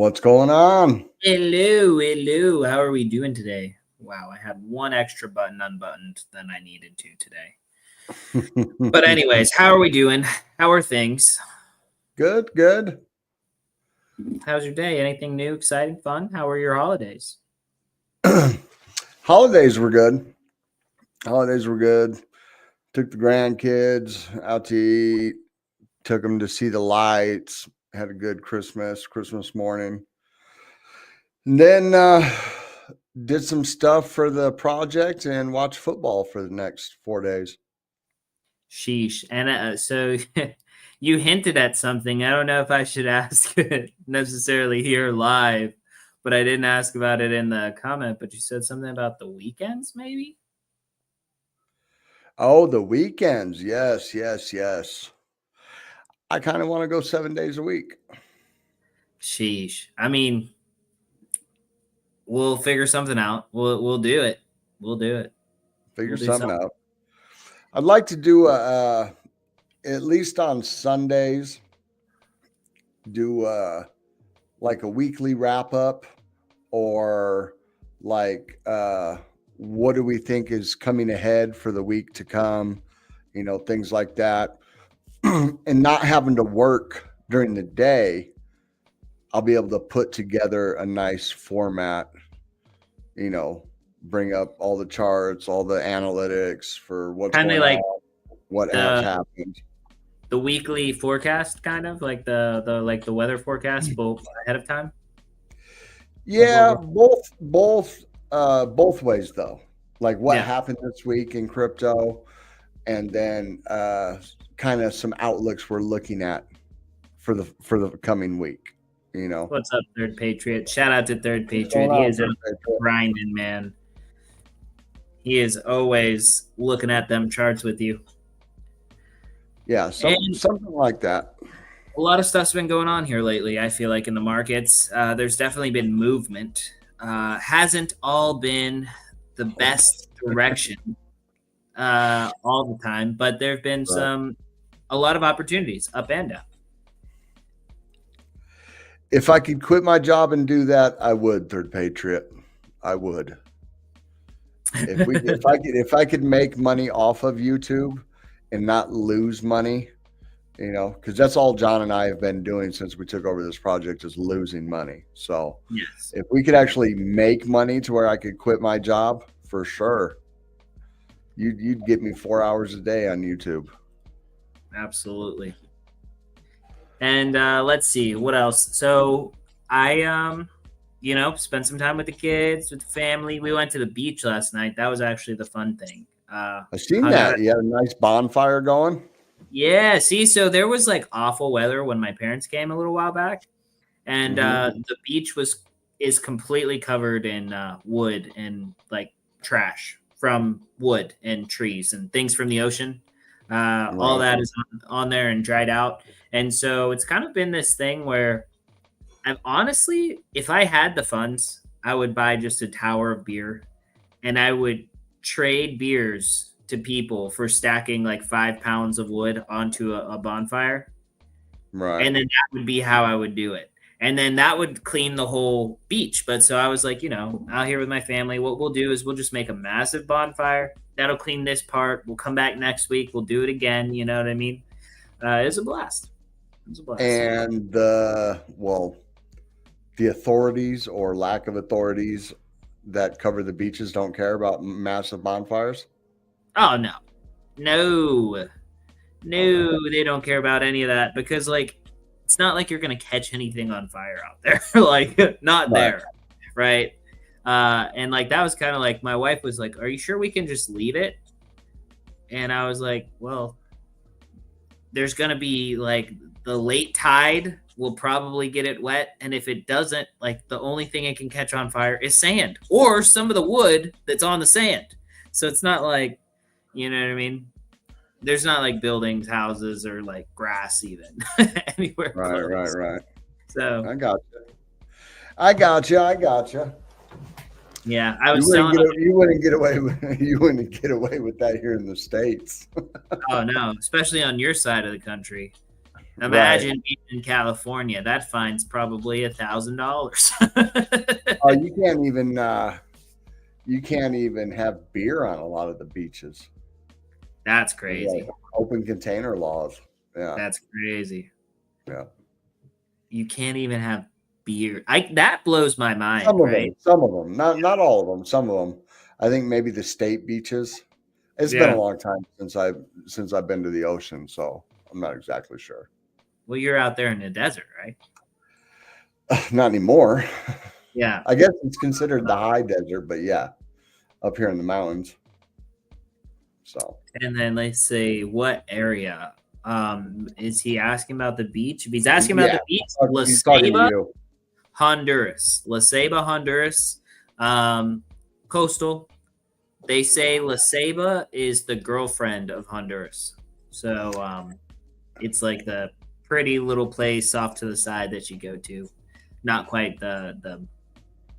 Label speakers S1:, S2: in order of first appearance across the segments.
S1: What's going on?
S2: Hello. How are we doing today? Wow, I had one extra button unbuttoned than I needed to today. But anyways, how are we doing? How are things?
S1: Good.
S2: How's your day? Anything new, exciting, fun? How were your holidays?
S1: Holidays were good. Took the grandkids out to eat. Took them to see the lights. Had a good Christmas morning. And then did some stuff for the project and watched football for the next 4 days.
S2: Sheesh. And so you hinted at something. I don't know if I should ask it necessarily here live, but I didn't ask about it in the comment. But you said something about the weekends, maybe?
S1: Oh, the weekends. Yes. I kind of want to go 7 days a week.
S2: Sheesh. I mean, we'll figure something out. We'll do it.
S1: Figure something out. I'd like to do at least on Sundays, do like a weekly wrap up, or like what do we think is coming ahead for the week to come, things like that. And not having to work during the day, I'll be able to put together a nice format, bring up all the charts, all the analytics for what's
S2: kind of like
S1: what has happened.
S2: The weekly forecast, kind of like the weather forecast both ahead of time.
S1: Yeah, both ways though. Like what happened this week in crypto, and then kind of some outlooks we're looking at for the coming week.
S2: What's up, Third Patriot? Shout out to Third Patriot. He is a grinding man. He is always looking at them charts with you.
S1: Yeah, something like that.
S2: A lot of stuff's been going on here lately, I feel like, in the markets. There's definitely been movement. Hasn't all been the best direction all the time, but there have been a lot of opportunities up and down.
S1: If I could quit my job and do that, I would, Third Patriot. I would. If I could make money off of YouTube and not lose money, because that's all John and I have been doing since we took over this project, is losing money. So
S2: yes,
S1: if we could actually make money to where I could quit my job, for sure, you'd get me 4 hours a day on YouTube.
S2: Absolutely. And let's see what else. So I spent some time with the kids, with the family. We went to the beach last night. That was actually the fun thing.
S1: I seen that. You had a nice bonfire going.
S2: Yeah. See, so there was like awful weather when my parents came a little while back, and the beach is completely covered in wood and like trash from wood and trees and things from the ocean. All that is on there and dried out. And so it's kind of been this thing where I've honestly, if I had the funds, I would buy just a tower of beer and I would trade beers to people for stacking like 5 pounds of wood onto a bonfire.
S1: Right.
S2: And then that would be how I would do it. And then that would clean the whole beach. But so I was like, out here with my family, what we'll do is we'll just make a massive bonfire. That'll clean this part. We'll come back next week. We'll do it again. You know what I mean? It was a blast.
S1: And the authorities or lack of authorities that cover the beaches don't care about massive bonfires?
S2: Oh, no, they don't care about any of that, because like it's not like you're gonna catch anything on fire out there. Like not there, right? And like that was kind of like, my wife was like, are you sure we can just leave it? And I was like, well, there's gonna be like the late tide will probably get it wet, and if it doesn't, like the only thing it can catch on fire is sand or some of the wood that's on the sand. So it's not like, you know what I mean? There's not like buildings, houses, or like grass even anywhere close.
S1: Right.
S2: So
S1: I got you.
S2: Yeah, I was
S1: you wouldn't get away with that here in the States.
S2: Oh no, especially on your side of the country. Imagine being in California. That fine's probably $1,000.
S1: Oh, you can't even have beer on a lot of the beaches.
S2: That's crazy.
S1: Open container laws. Yeah.
S2: That's crazy.
S1: Yeah.
S2: You can't even have beer. That blows my mind.
S1: Some of them. Not all of them. Some of them. I think maybe the state beaches. It's been a long time since I've been to the ocean, so I'm not exactly sure.
S2: Well, you're out there in the desert, right?
S1: Not anymore.
S2: Yeah.
S1: I guess it's considered the high desert, but yeah, up here in the mountains. So.
S2: And then let's say what area? Is he asking about the beach? If he's asking about the beach, La Ceiba, Honduras. La Ceiba, Honduras. Coastal. They say La Ceiba is the girlfriend of Honduras. So it's like the pretty little place off to the side that you go to. Not quite the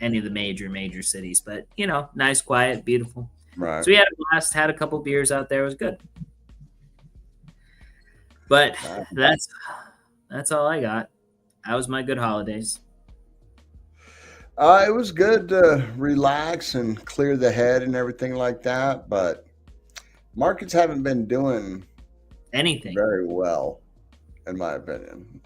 S2: any of the major cities, but nice, quiet, beautiful.
S1: Right.
S2: So we had a blast, had a couple beers out there. It was good. But that's all I got. That was my good holidays.
S1: It was good to relax and clear the head and everything like that, but markets haven't been doing
S2: anything
S1: very well, in my opinion.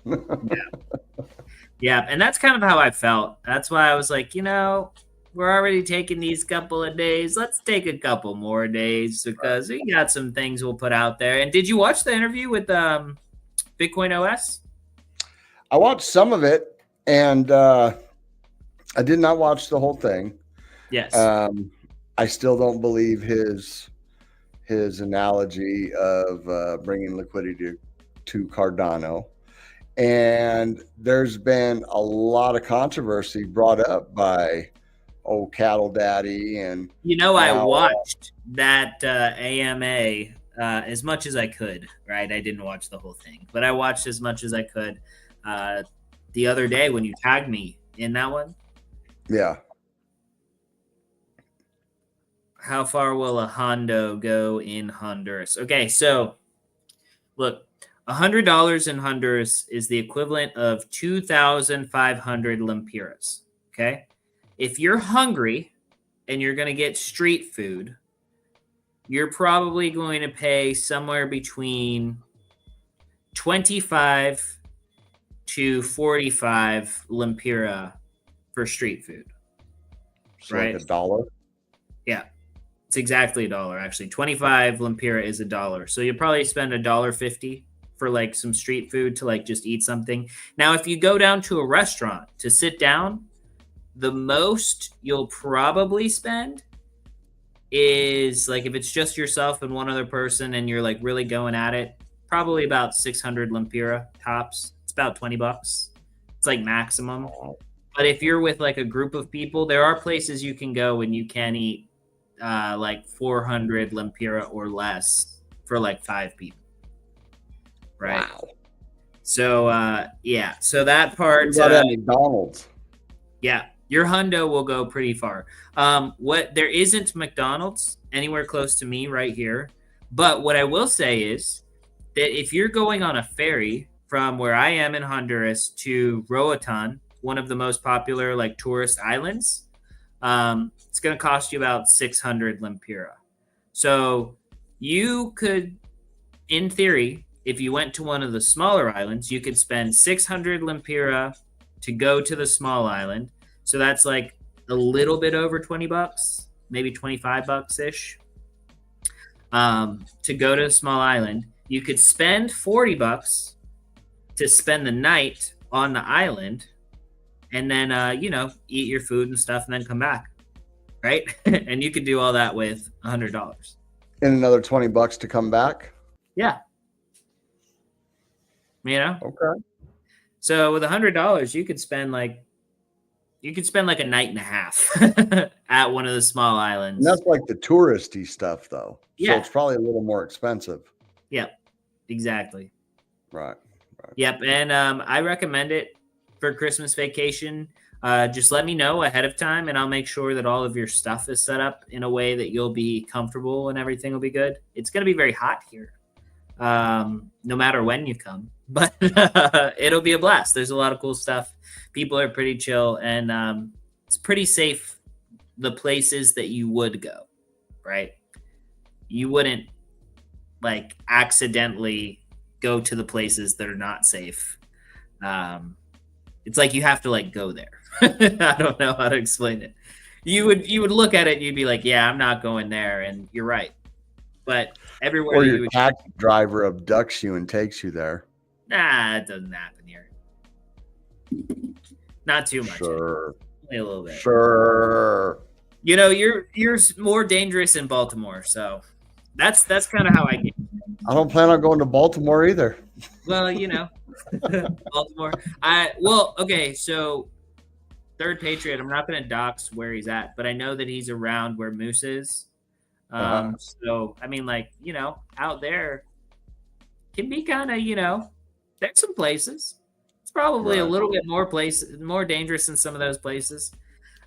S2: Yeah, and that's kind of how I felt. That's why I was like, we're already taking these couple of days. Let's take a couple more days because we got some things we'll put out there. And did you watch the interview with Bitcoin OS?
S1: I watched some of it, and I did not watch the whole thing.
S2: Yes.
S1: I still don't believe his analogy of bringing liquidity to Cardano. And there's been a lot of controversy brought up by Cattle Daddy. And
S2: I watched that AMA as much as I could, right? I didn't watch the whole thing, but I watched as much as I could the other day when you tagged me in that one.
S1: Yeah.
S2: How far will a Hondo go in Honduras? Okay, so look, $100 in Honduras is the equivalent of 2,500 lempiras. Okay, if you're hungry and you're going to get street food, you're probably going to pay somewhere between 25 to 45 lempira for street food.
S1: So right? Like $1?
S2: Yeah, it's exactly $1. Actually, 25 lempira is $1. So you'll probably spend $1.50 for like some street food to like just eat something. Now, if you go down to a restaurant to sit down, the most you'll probably spend is like if it's just yourself and one other person and you're like really going at it, probably about 600 lempira tops. It's about $20. It's like maximum. But if you're with like a group of people, there are places you can go and you can eat like 400 lempira or less for like 5 people. Right.
S1: Wow.
S2: So so that part
S1: at McDonald's.
S2: Yeah, your hundo will go pretty far. There isn't McDonald's anywhere close to me right here, but what I will say is that if you're going on a ferry from where I am in Honduras to Roatan, one of the most popular like tourist islands, it's going to cost you about 600 lempira. So you could, in theory, if you went to one of the smaller islands, you could spend 600 lempira to go to the small island. So that's like a little bit over $20, maybe $25-ish, to go to a small island. You could spend $40 to spend the night on the island, and then eat your food and stuff, and then come back, right? And you could do all that with $100.
S1: And another $20 to come back.
S2: Yeah.
S1: Okay.
S2: So with $100, you could spend like a night and a half at one of the small islands.
S1: And that's like the touristy stuff, though.
S2: Yeah.
S1: So it's probably a little more expensive.
S2: Yep. Exactly.
S1: Right.
S2: Yep. And I recommend it for Christmas vacation. Just let me know ahead of time, and I'll make sure that all of your stuff is set up in a way that you'll be comfortable and everything will be good. It's going to be very hot here, no matter when you come. but it'll be a blast. There's a lot of cool stuff. People are pretty chill, and it's pretty safe. The places that you would go, right? You wouldn't like accidentally go to the places that are not safe. It's like you have to like go there. I don't know how to explain it. You would look at it and you'd be like, yeah, I'm not going there, and you're right. But everywhere
S1: Or
S2: that
S1: your
S2: you would,
S1: taxi driver abducts you and takes you there.
S2: nah, it doesn't happen here. Not too much.
S1: Sure.
S2: Only a little bit.
S1: Sure.
S2: You know, you're more dangerous in Baltimore, so that's kind of how I get.
S1: I don't plan on going to Baltimore either.
S2: Well, you know, Baltimore. Okay. So Third Patriot. I'm not going to dox where he's at, but I know that he's around where Moose is. So I mean, like, you know, out there can be kind of, you know, there's some places. It's probably a little bit more dangerous than some of those places.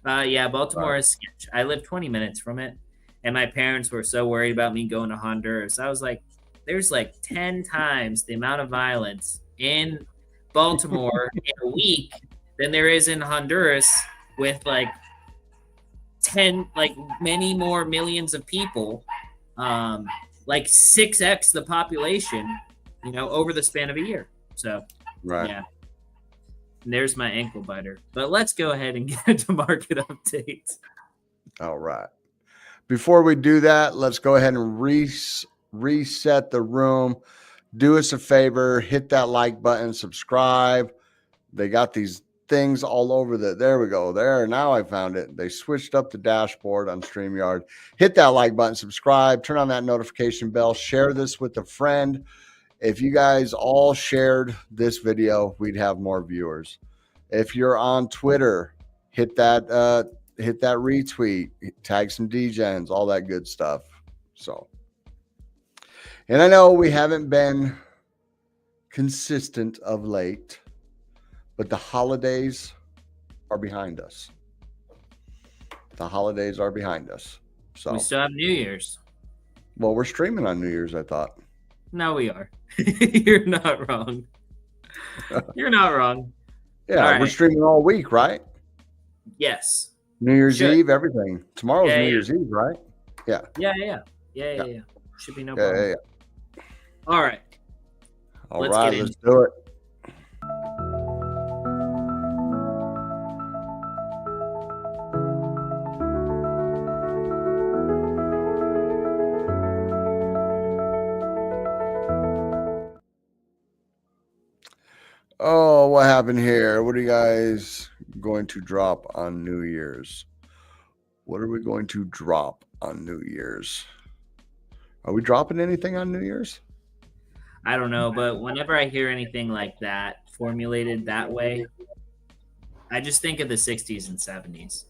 S2: Yeah, Baltimore is sketch. I live 20 minutes from it, and my parents were so worried about me going to Honduras. I was like, there's like 10 times the amount of violence in Baltimore in a week than there is in Honduras, with like many more millions of people, like 6x the population, you know, over the span of a year. So yeah. And there's my ankle biter. But let's go ahead and get into market updates.
S1: All right. Before we do that, let's go ahead and reset the room. Do us a favor, hit that like button, subscribe. They got these things all over there we go. There, now I found it. They switched up the dashboard on StreamYard. Hit that like button, subscribe, turn on that notification bell, share this with a friend. If you guys all shared this video, we'd have more viewers. If you're on Twitter, hit that retweet, tag some DGens, all that good stuff. So, and I know we haven't been consistent of late, but the holidays are behind us. The holidays are behind us. So
S2: we still have New Year's.
S1: Well, we're streaming on New Year's, I thought.
S2: No, we are. You're not wrong. You're not wrong.
S1: Yeah, we're streaming all week, right?
S2: Yes.
S1: New Year's Eve, everything. Tomorrow's New Year's Eve, right? Yeah.
S2: Yeah. Should be no problem.
S1: Yeah.
S2: All right.
S1: Let's do it. Oh, what happened here? What are you guys going to drop on New Year's? What are we going to drop on New Year's? Are we dropping anything on New Year's?
S2: I don't know, but whenever I hear anything like that formulated that way, I just think of the 60s and 70s.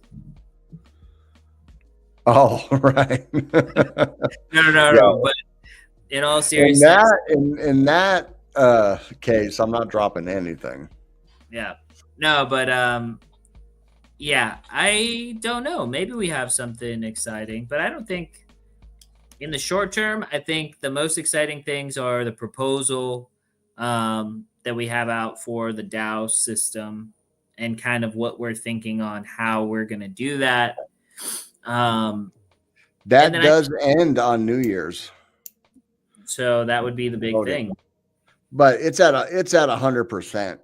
S1: Oh, right.
S2: No. But in all seriousness,
S1: in that case, I'm not dropping anything.
S2: Yeah. No, but yeah, I don't know. Maybe we have something exciting, but I don't think in the short term. I think the most exciting things are the proposal that we have out for the DAO system and kind of what we're thinking on how we're going to do that.
S1: That does end on New Year's.
S2: So that would be the big thing.
S1: But it's at 100%.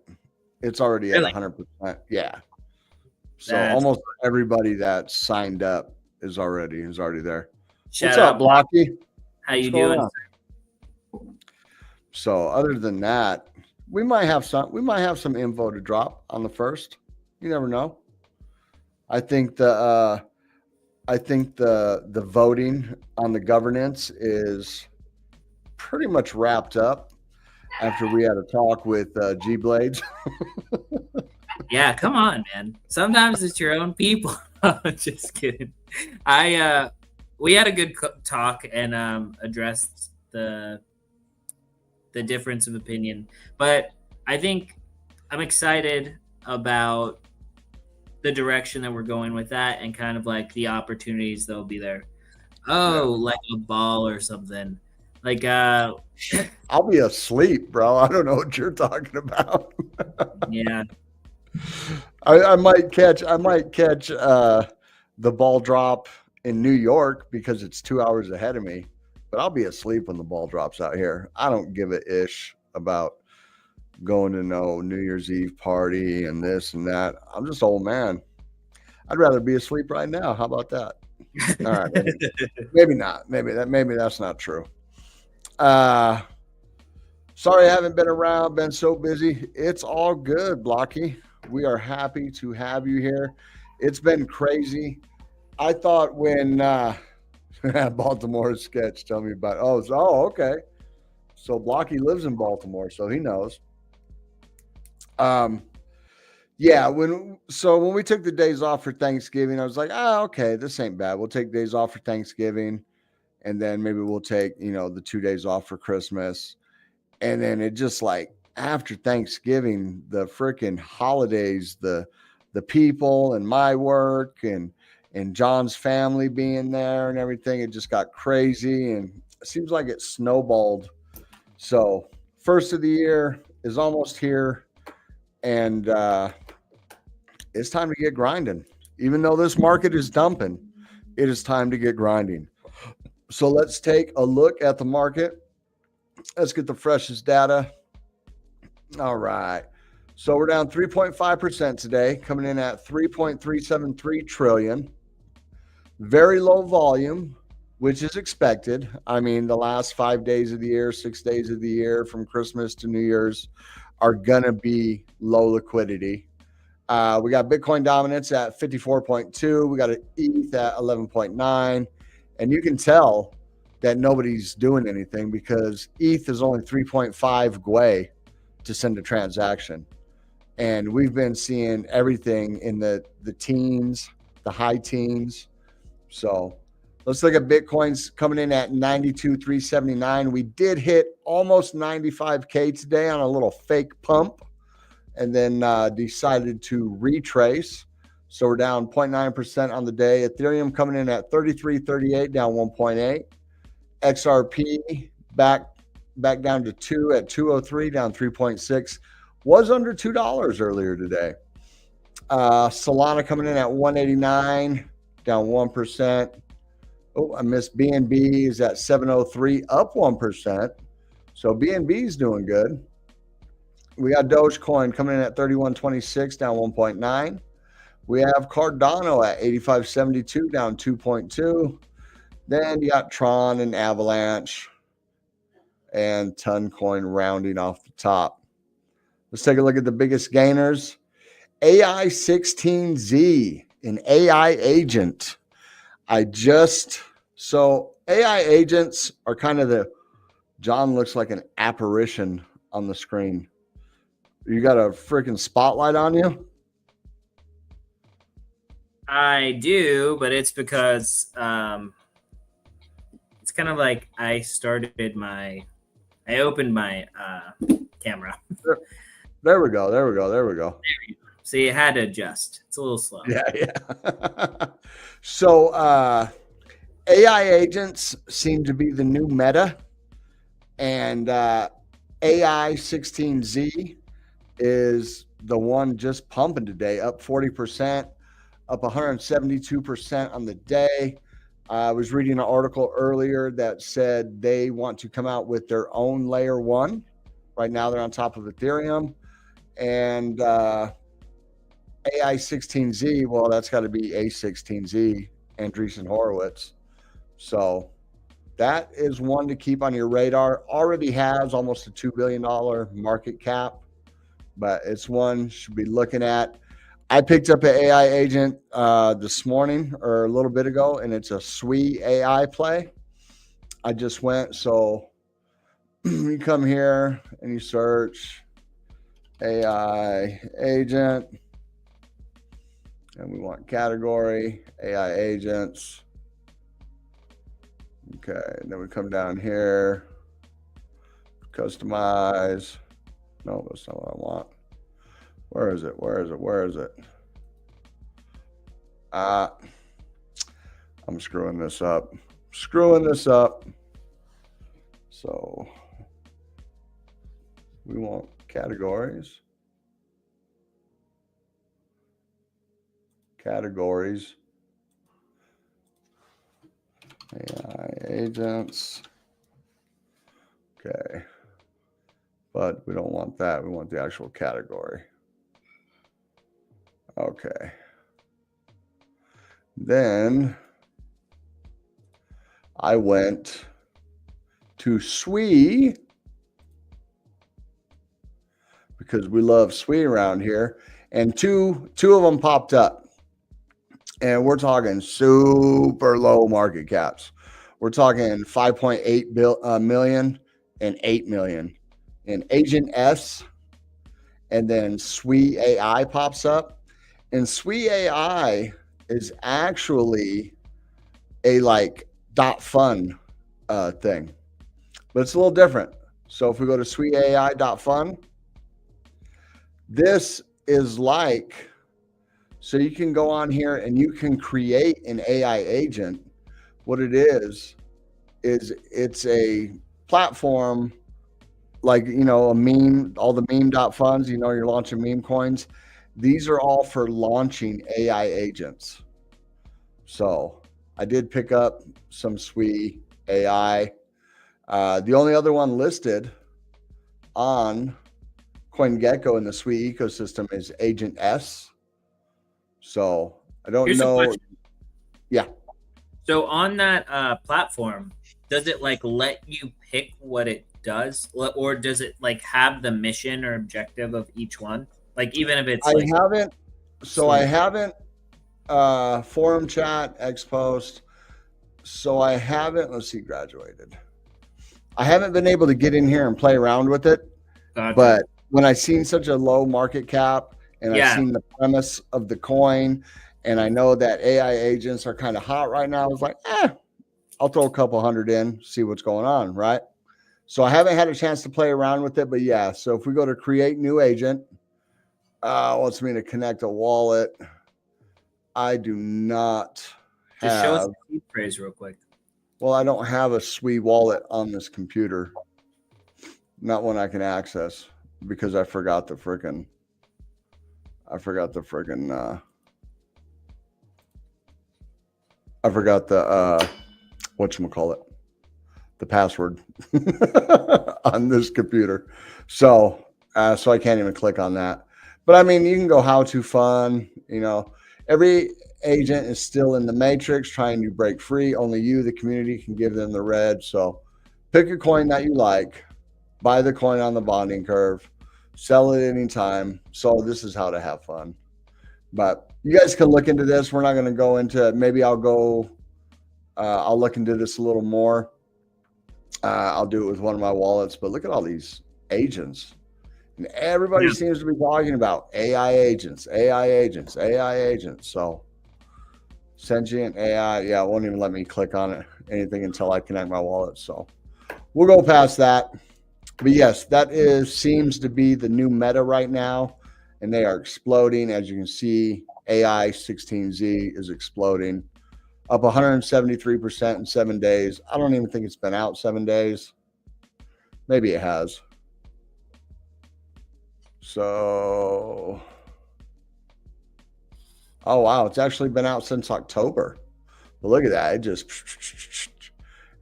S1: It's already at 100%. Yeah. So almost everybody that signed up is already there. What's up, Blocky?
S2: How you doing?
S1: So other than that, we might have some info to drop on the first. You never know. I think the voting on the governance is pretty much wrapped up after we had a talk with G Blades.
S2: Yeah, come on, man. Sometimes it's your own people. Just kidding. We had a good talk and addressed the difference of opinion, but I think I'm excited about the direction that we're going with that and kind of like the opportunities that'll be there. Like a ball or something. Like,
S1: I'll be asleep, bro. I don't know what you're talking about.
S2: yeah.
S1: I might catch the ball drop in New York because it's 2 hours ahead of me, but I'll be asleep when the ball drops out here. I don't give a ish about going to no New Year's Eve party and this and that. I'm just old man. I'd rather be asleep right now. How about that? All right, maybe not. Maybe that's not true. Sorry I haven't been around, been so busy. It's all good, Blocky. We are happy to have you here. It's been crazy. I thought when Baltimore sketch, tell me about okay. So Blocky lives in Baltimore, so he knows. Yeah, when we took the days off for Thanksgiving, I was like, okay, this ain't bad. We'll take days off for Thanksgiving, and then maybe we'll take, the 2 days off for Christmas. And then it just like after Thanksgiving, the freaking holidays, the people and my work and John's family being there and everything, it just got crazy and it seems like it snowballed. So first of the year is almost here, and it's time to get grinding. Even though this market is dumping, it is time to get grinding. So let's take a look at the market. Let's get the freshest data. All right. So we're down 3.5% today, coming in at 3.373 trillion. Very low volume, which is expected. I mean, the last 5 days of the year, 6 days of the year from Christmas to New Year's are going to be low liquidity. We got Bitcoin dominance at 54.2. We got an ETH at 11.9. And you can tell that nobody's doing anything because ETH is only 3.5 Gwei to send a transaction. And we've been seeing everything in the teens, the high teens. So let's look at Bitcoin's coming in at 92,379. We did hit almost 95K today on a little fake pump and then decided to retrace. So we're down 0.9% on the day. Ethereum coming in at 33.38, down 1.8. XRP back down to 2 at 203, down 3.6. Was under $2 earlier today. Solana coming in at 189, down 1%. Oh, I missed BNB is at 703, up 1%. So BNB is doing good. We got Dogecoin coming in at 31.26, down 1.9. We have Cardano at 85.72, down 2.2. Then you got Tron and Avalanche and Toncoin rounding off the top. Let's take a look at the biggest gainers. AI16Z, an AI agent. So AI agents are kind of John looks like an apparition on the screen. You got a freaking spotlight on you?
S2: I do, but it's because it's kind of like I opened my camera.
S1: There we go.
S2: See, it had to adjust. It's a little slow.
S1: Yeah. So AI agents seem to be the new meta, and AI16Z is the one just pumping today, up 40%, up 172% on the day. I was reading an article earlier that said they want to come out with their own layer one. Right now they're on top of Ethereum. And AI16Z, well, that's got to be A16Z, Andreessen Horowitz. So that is one to keep on your radar. Already has almost a $2 billion market cap, but it's one should be looking at. I picked up an AI agent this morning or a little bit ago, and it's a SWE AI play. I just went, so you come here and you search AI agent, and we want category, AI agents. Okay, and then we come down here, customize. No, that's not what I want. Where is it? I'm screwing this up. So we want categories. Categories. AI agents. Okay. But we don't want that. We want the actual category. Okay. Then I went to SWE because we love SWE around here. And two of them popped up. And we're talking super low market caps. We're talking 5.8 million and 8 million. And Agent S and then SWE AI pops up. And SWE AI is actually a like .fun thing, but it's a little different. So if we go to SWEAI.fun, this is like, so you can go on here and you can create an AI agent. What it is it's a platform like, you know, a meme, all the meme.funds, you know, you're launching meme coins. These are all for launching AI agents. So I did pick up some SWE AI. The only other one listed on CoinGecko in the SWE ecosystem is Agent S. So I don't
S2: Here's
S1: know. Yeah.
S2: So on that platform, does it like let you pick what it does, or does it like have the mission or objective of each one? Like even if it's
S1: I haven't forum chat, X post. So I haven't, let's see, graduated. I haven't been able to get in here and play around with it.
S2: Gotcha.
S1: But when I seen such a low market cap and I've seen the premise of the coin, and I know that AI agents are kind of hot right now, I was like, I'll throw a couple hundred in, see what's going on, right? So I haven't had a chance to play around with it, but yeah. So if we go to create new agent, wants me to connect a wallet. I do not have.
S2: Just show us the seed phrase real quick.
S1: Well, I don't have a SWE wallet on this computer. Not one I can access because I forgot the freaking. I forgot the whatchamacallit, the password on this computer. So I can't even click on that. But I mean, you can go how to fun, you know, every agent is still in the matrix trying to break free. Only you, the community, can give them the red. So pick a coin that you like, buy the coin on the bonding curve, sell it anytime. So this is how to have fun. But you guys can look into this. We're not going to go into it. Maybe I'll go, I'll look into this a little more. I'll do it with one of my wallets. But look at all these agents. And everybody seems to be talking about AI agents, AI agents, AI agents. So sentient AI, yeah, it won't even let me click on it, anything until I connect my wallet. So we'll go past that. But yes, that seems to be the new meta right now. And they are exploding. As you can see, AI 16Z is exploding. Up 173% in 7 days. I don't even think it's been out 7 days. Maybe it has. So, oh wow, it's actually been out since October. But look at that, it just,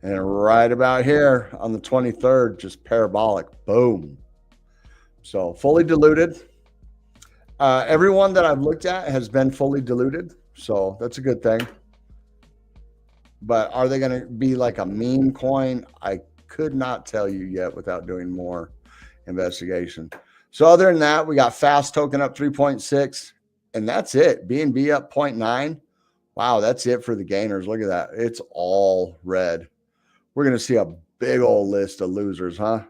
S1: and right about here on the 23rd, just parabolic, boom. So fully diluted. Everyone that I've looked at has been fully diluted, so that's a good thing. But are they going to be like a meme coin? I could not tell you yet without doing more investigation. So other than that, we got Fast Token up 3.6, and that's it. BNB up 0.9. Wow, that's it for the gainers. Look at that. It's all red. We're going to see a big old list of losers, huh?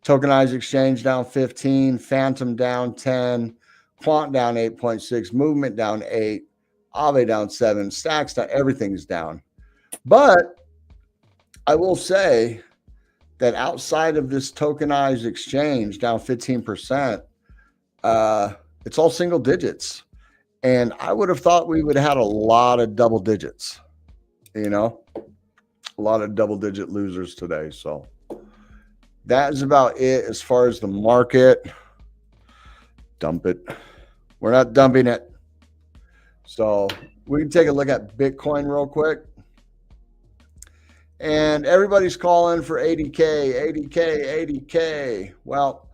S1: Tokenized Exchange down 15, Phantom down 10, Quant down 8.6, Movement down 8, Aave down 7, Stacks down, everything's down. But I will say that outside of this tokenized exchange down 15%, it's all single digits. And I would have thought we would have had a lot of double digits, you know, a lot of double digit losers today. So that is about it as far as the market. Dump it. We're not dumping it. So we can take a look at Bitcoin real quick. And everybody's calling for 80K, 80K, 80K. Well,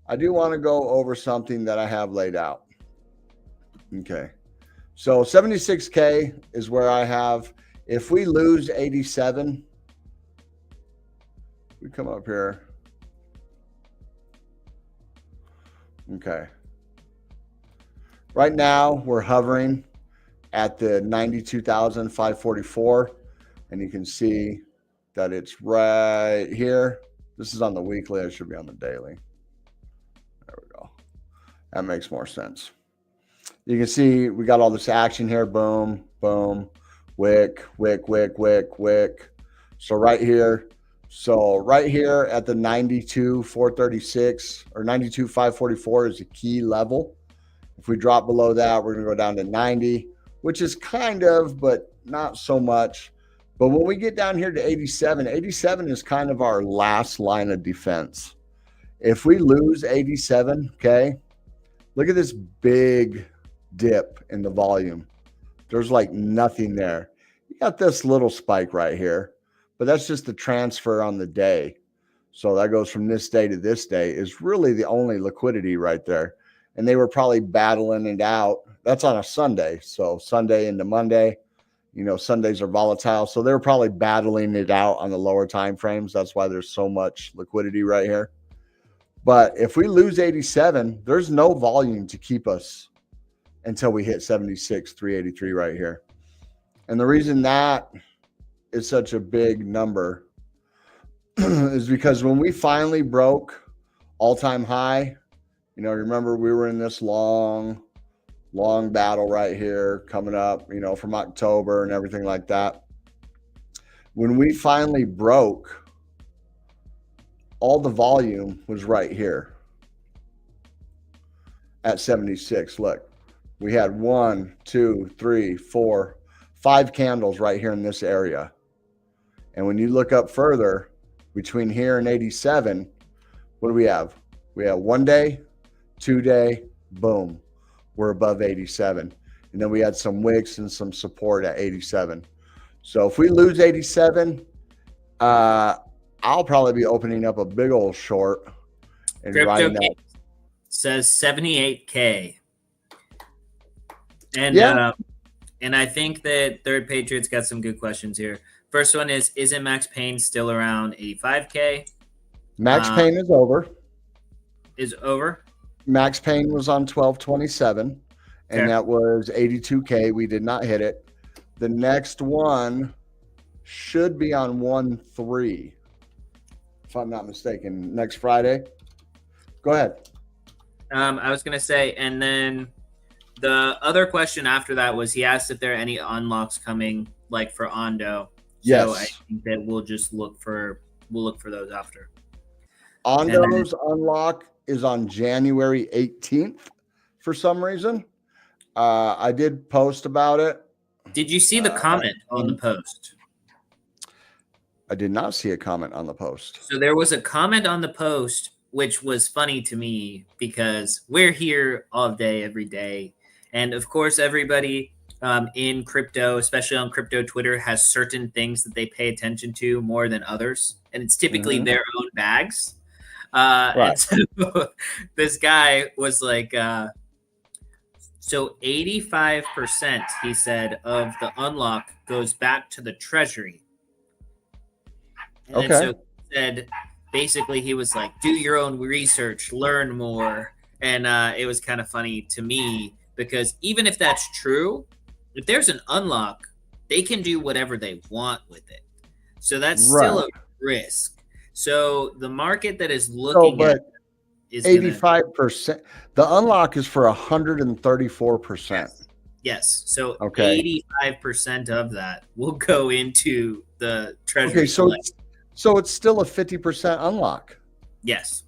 S1: I do want to go over something that I have laid out. Okay. So 76K is where I have, if we lose 87, we come up here. Okay. Right now we're hovering at the 92,544, and you can see that it's right here. This is on the weekly. It should be on the daily. There we go. That makes more sense. You can see we got all this action here. Boom, boom, wick, wick, wick, wick, wick. So right here. So right here at the 92,436 or 92,544 is a key level. If we drop below that, we're going to go down to 90, which is kind of, but not so much. But when we get down here to 87, 87 is kind of our last line of defense. If we lose 87, okay, look at this big dip in the volume. There's like nothing there. You got this little spike right here, but that's just the transfer on the day. So that goes from this day to this day is really the only liquidity right there. And they were probably battling it out. That's on a Sunday. So Sunday into Monday, you know, Sundays are volatile. So they're probably battling it out on the lower time frames. That's why there's so much liquidity right here. But if we lose 87, there's no volume to keep us until we hit 76,383 right here. And the reason that is such a big number is because when we finally broke all-time high, you know, remember we were in this long battle right here coming up, you know, from October and everything like that. When we finally broke, all the volume was right here at 76. Look, we had 1, 2, 3, 4, 5 candles right here in this area. And when you look up further between here and 87, what do we have? We have 1 day, 2 day, boom, we're above 87. And then we had some wicks and some support at 87. So if we lose 87, I'll probably be opening up a big old short and riding that.
S2: Says 78K. And and I think that Third Patriot's got some good questions here. First one is, isn't Max Payne still around 85K?
S1: Max Payne is over.
S2: Is over?
S1: Max Payne was on 1227, and that was 82K. We did not hit it. The next one should be on 1-3, if I'm not mistaken, next Friday. Go ahead.
S2: I was going to say, and then the other question after that was he asked if there are any unlocks coming, like for Ondo.
S1: Yes.
S2: So I think that we'll look for those after.
S1: Ondo's unlock is on January 18th for some reason. I did post about it.
S2: Did you see the comment on the post?
S1: I did not see a comment on the post.
S2: So there was a comment on the post, which was funny to me because we're here all day, every day. And of course, everybody in crypto, especially on crypto Twitter, has certain things that they pay attention to more than others. And it's typically their own bags. Right. And so this guy was like, so 85%, he said, of the unlock goes back to the treasury. And so he said, basically, he was like, do your own research, learn more. And it was kind of funny to me because even if that's true, if there's an unlock, they can do whatever they want with it. So that's still a risk. So the market that is looking at is
S1: 85%. The unlock is for 134%.
S2: Yes. So 85% of that will go into the treasury.
S1: Okay, so it's still a 50% unlock.
S2: Yes.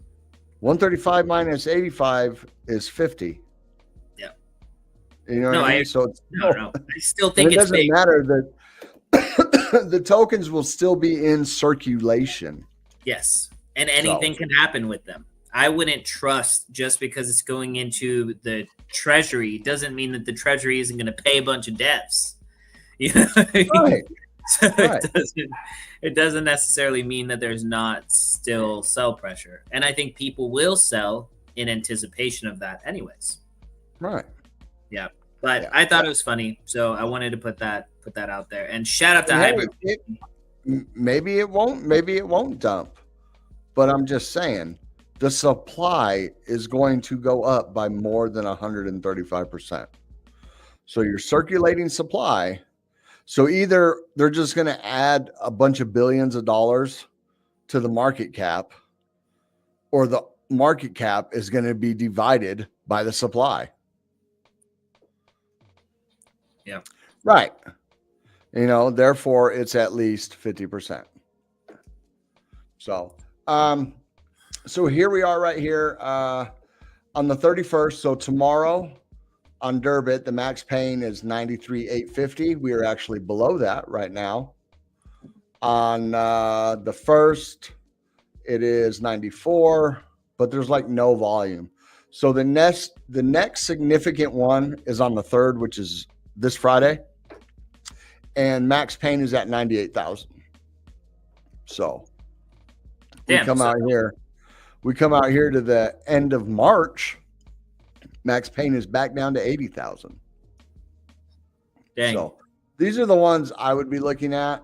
S1: 135 minus 85 is 50.
S2: Yeah.
S1: You know what I mean? So it's
S2: no. I still think
S1: it doesn't matter that the tokens will still be in circulation.
S2: Yes. and anything can happen with them. I wouldn't trust just because it's going into the treasury doesn't mean that the treasury isn't going to pay a bunch of devs. You know what I mean?
S1: Right.
S2: So
S1: Right.
S2: it doesn't necessarily mean that there's not still sell pressure. And I think people will sell in anticipation of that anyways.
S1: Right.
S2: Yeah. But I thought it was funny, so I wanted to put that out there. And shout out to Hybrid.
S1: Maybe it won't dump. But I'm just saying the supply is going to go up by more than 135%. So you're circulating supply. So either they're just going to add a bunch of billions of dollars to the market cap, or the market cap is going to be divided by the supply.
S2: Yeah.
S1: Right. Therefore it's at least 50%. So, so here we are right here, on the 31st. So tomorrow on Durbit, the max pain is 93,850. We are actually below that right now. On, the 1st, it is 94, but there's like no volume. So the next significant one is on the 3rd, which is this Friday, and max pain is at 98,000. So we come out here to the end of March, max pain is back down to 80,000. So these are the ones I would be looking at.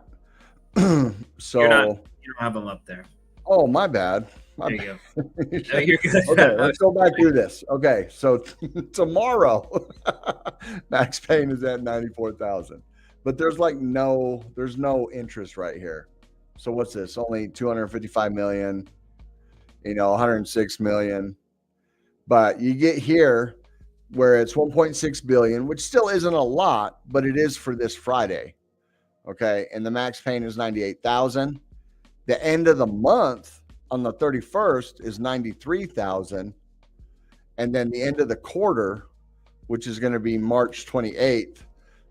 S1: So
S2: you don't have them up there.
S1: Oh, my bad.
S2: There you go. No, you're good.
S1: Okay, let's go back through this. Okay, so tomorrow, max pain is at 94,000, but there's no interest right here. So what's this? Only 255 million, 106 million. But you get here where it's 1.6 billion, which still isn't a lot, but it is for this Friday. Okay, and the max pain is 98,000. The end of the month on the 31st is 93,000. And then the end of the quarter, which is going to be March 28th.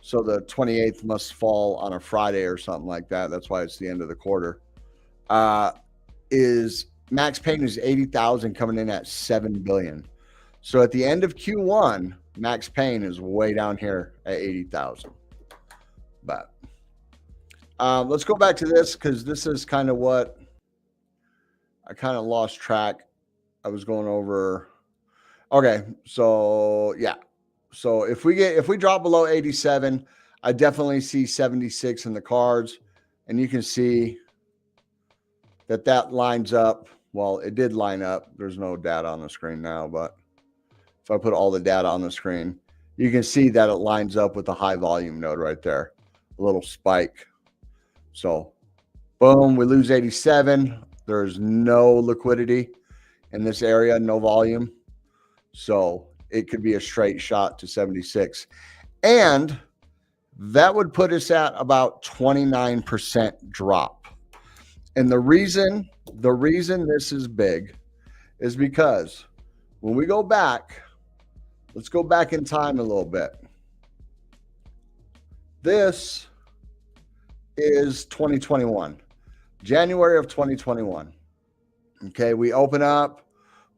S1: So the 28th must fall on a Friday or something like that. That's why it's the end of the quarter. Is max pain is 80,000, coming in at 7 billion. So at the end of Q1, max pain is way down here at 80,000. But let's go back to this, because this is kind of what I kind of lost track. I was going over. Okay. So yeah. So if we drop below 87, I definitely see 76 in the cards, and you can see that lines up. Well, it did line up. There's no data on the screen now, but if I put all the data on the screen, you can see that it lines up with the high volume node right there, a little spike. So boom, we lose 87. There's no liquidity in this area, no volume. So it could be a straight shot to 76. And that would put us at about 29% drop. And the reason this is big is because when we go back, let's go back in time a little bit. This is 2021, January of 2021. Okay, we open up,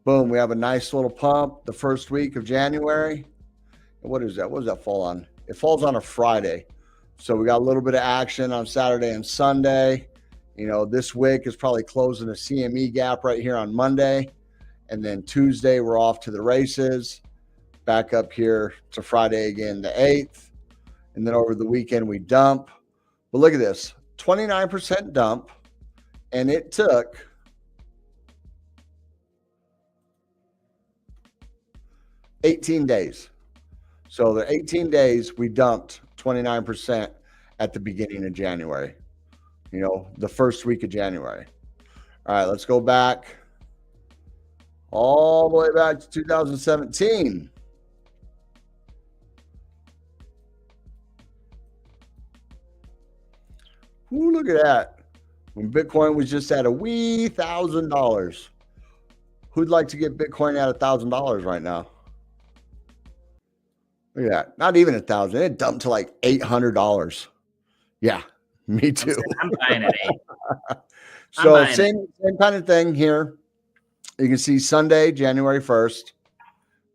S1: boom, we have a nice little pump the first week of January. What is that? What does that fall on? It falls on a Friday. So we got a little bit of action on Saturday and Sunday. This wick is probably closing a CME gap right here on Monday. And then Tuesday, we're off to the races. Back up here to Friday again, the 8th. And then over the weekend, we dump. But look at this, 29% dump. And it took 18 days. So the 18 days, we dumped 29% at the beginning of January, the first week of January. All right, let's go back all the way back to 2017. Ooh, look at that. When Bitcoin was just at a wee $1,000. Who'd like to get Bitcoin at $1,000 right now? Look at that. Not even $1,000. It dumped to like $800. Yeah, Me too.
S2: I'm buying at 8.
S1: So same kind of thing here. You can see Sunday, January 1st.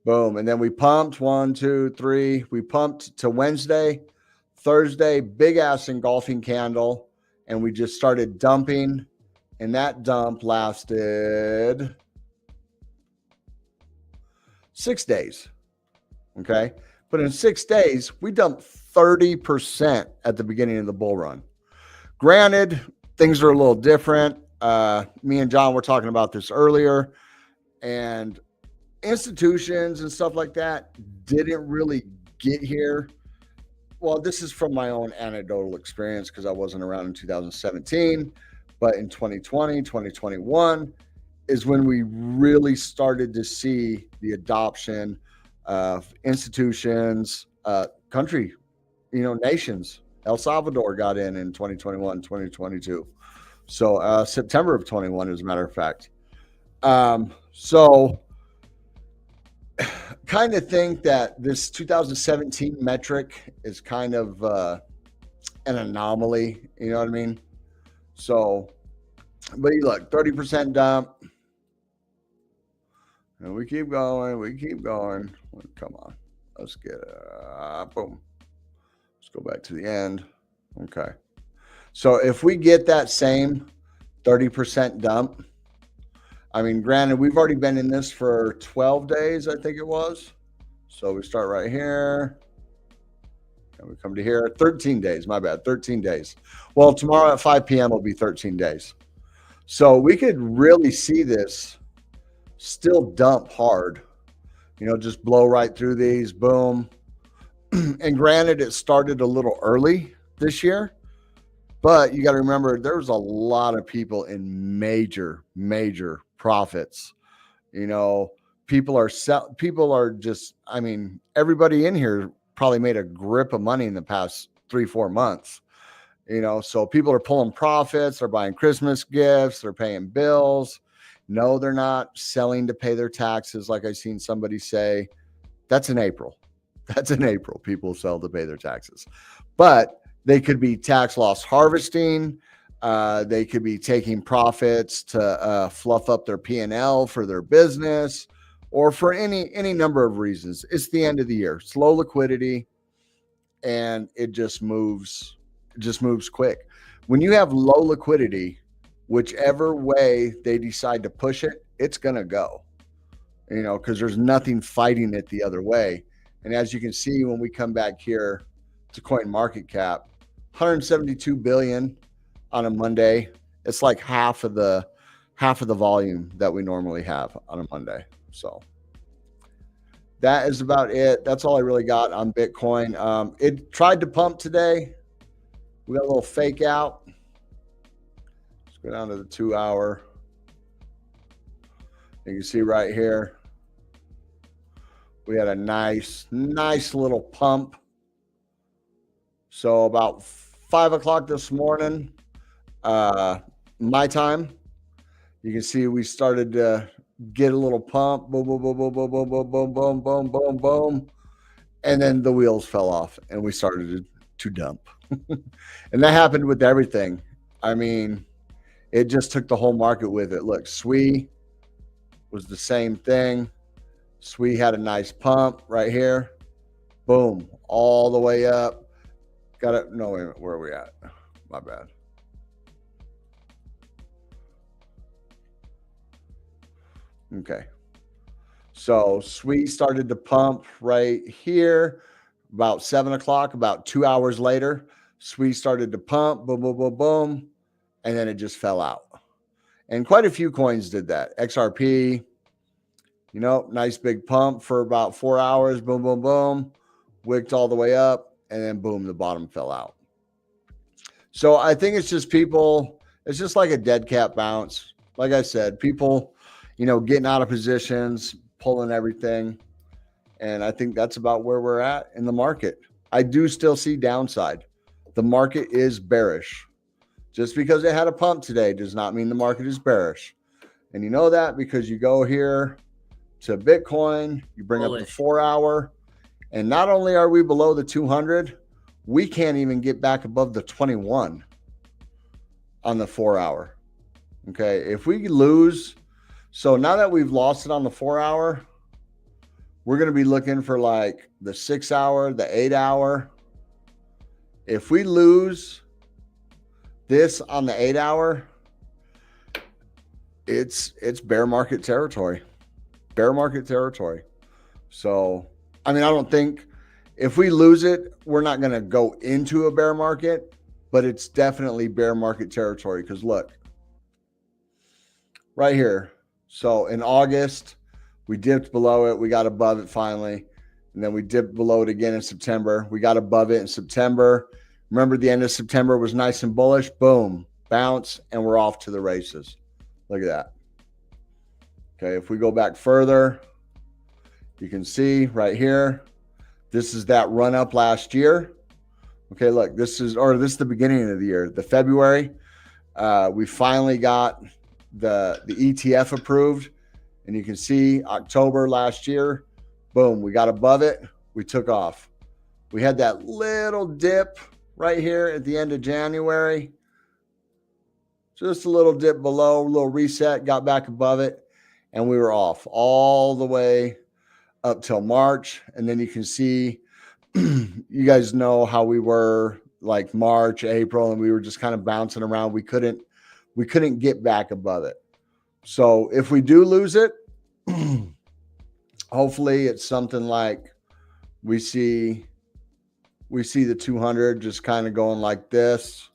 S1: Boom. And then we pumped 1, 2, 3. We pumped to Wednesday, Thursday, big ass engulfing candle. And we just started dumping. And that dump lasted 6 days. Okay. But in 6 days, we dumped 30% at the beginning of the bull run. Granted, things are a little different. Me and John were talking about this earlier, and institutions and stuff like that didn't really get here. Well, this is from my own anecdotal experience because I wasn't around in 2017, but in 2020, 2021 is when we really started to see the adoption of institutions, country, nations. El Salvador got in 2021, 2022. So September of 21, as a matter of fact. So kind of think that this 2017 metric is kind of an anomaly. You know what I mean? So, but you look, 30% dump. And we keep going. We keep going. Come on. Let's get boom. Let's go back to the end. Okay. So if we get that same 30% dump, I mean, granted, we've already been in this for 12 days, I think it was. So we start right here. And we come to here. 13 days, my bad, 13 days. Well, tomorrow at 5 p.m. will be 13 days. So we could really see this still dump hard. Just blow right through these, boom. And granted, it started a little early this year, but you got to remember there was a lot of people in major profits. People are just, I mean, everybody in here probably made a grip of money in the past 3-4 months. So people are pulling profits, they're buying Christmas gifts, they're paying bills. No, they're not selling to pay their taxes. Like I seen somebody say, that's in April. That's in April. People sell to pay their taxes, but they could be tax loss harvesting. They could be taking profits to fluff up their P&L for their business, or for any number of reasons. It's the end of the year, it's low liquidity, and it just moves quick. When you have low liquidity, whichever way they decide to push it, it's gonna go. Because there's nothing fighting it the other way. And as you can see, when we come back here to coin market cap, 172 billion on a Monday. It's like half of the volume that we normally have on a Monday. So that is about it. That's all I really got on Bitcoin. It tried to pump today. We got a little fake out. Let's go down to the 2 hour. You can see right here, we had a nice little pump. So about 5 o'clock this morning, my time, you can see we started to get a little pump. Boom, boom, boom, boom, boom, boom, boom, boom, boom, boom, boom, boom. And then the wheels fell off and we started to dump. And that happened with everything. I mean, it just took the whole market with it. Look, SWE was the same thing. SWE had a nice pump right here. Boom, all the way up. Got it. No, wait a minute. Where are we at? My bad. Okay. So SWE started to pump right here about 7 o'clock, about 2 hours later. SWE started to pump, boom, boom, boom, boom. And then it just fell out. And quite a few coins did that. XRP, nice big pump for about 4 hours. Boom, boom, boom. Wicked all the way up. And then boom, the bottom fell out. So I think it's just people, it's just like a dead cat bounce. Like I said, people, getting out of positions, pulling everything. And I think that's about where we're at in the market. I do still see downside. The market is bearish. Just because it had a pump today does not mean the market is bearish. And you know that because you go here to Bitcoin, you bring up the 4 hour, and not only are we below the 200, we can't even get back above the 21. on the 4 hour. Okay. If we lose, so now that we've lost it on the 4 hour, we're going to be looking for like the 6 hour, the 8 hour. If we lose this on the 8 hour, it's bear market territory. Bear market territory. So, I mean, I don't think if we lose it, we're not going to go into a bear market, but it's definitely bear market territory. Because look, right here. So in August, we dipped below it. We got above it finally. And then we dipped below it again in September. We got above it in September. Remember, the end of September was nice and bullish. Boom, bounce, and we're off to the races. Look at that. Okay, if we go back further, you can see right here, this is that run up last year. Okay, look, this is the beginning of the year, the February. We finally got the ETF approved, and you can see October last year, boom, we got above it, we took off. We had that little dip right here at the end of January, just a little dip below, a little reset, got back above it, and we were off all the way up till March. And then you can see, you guys know how we were like March, April, and we were just kind of bouncing around. We couldn't get back above it. So if we do lose it, hopefully it's something like we see the 200 just kind of going like this,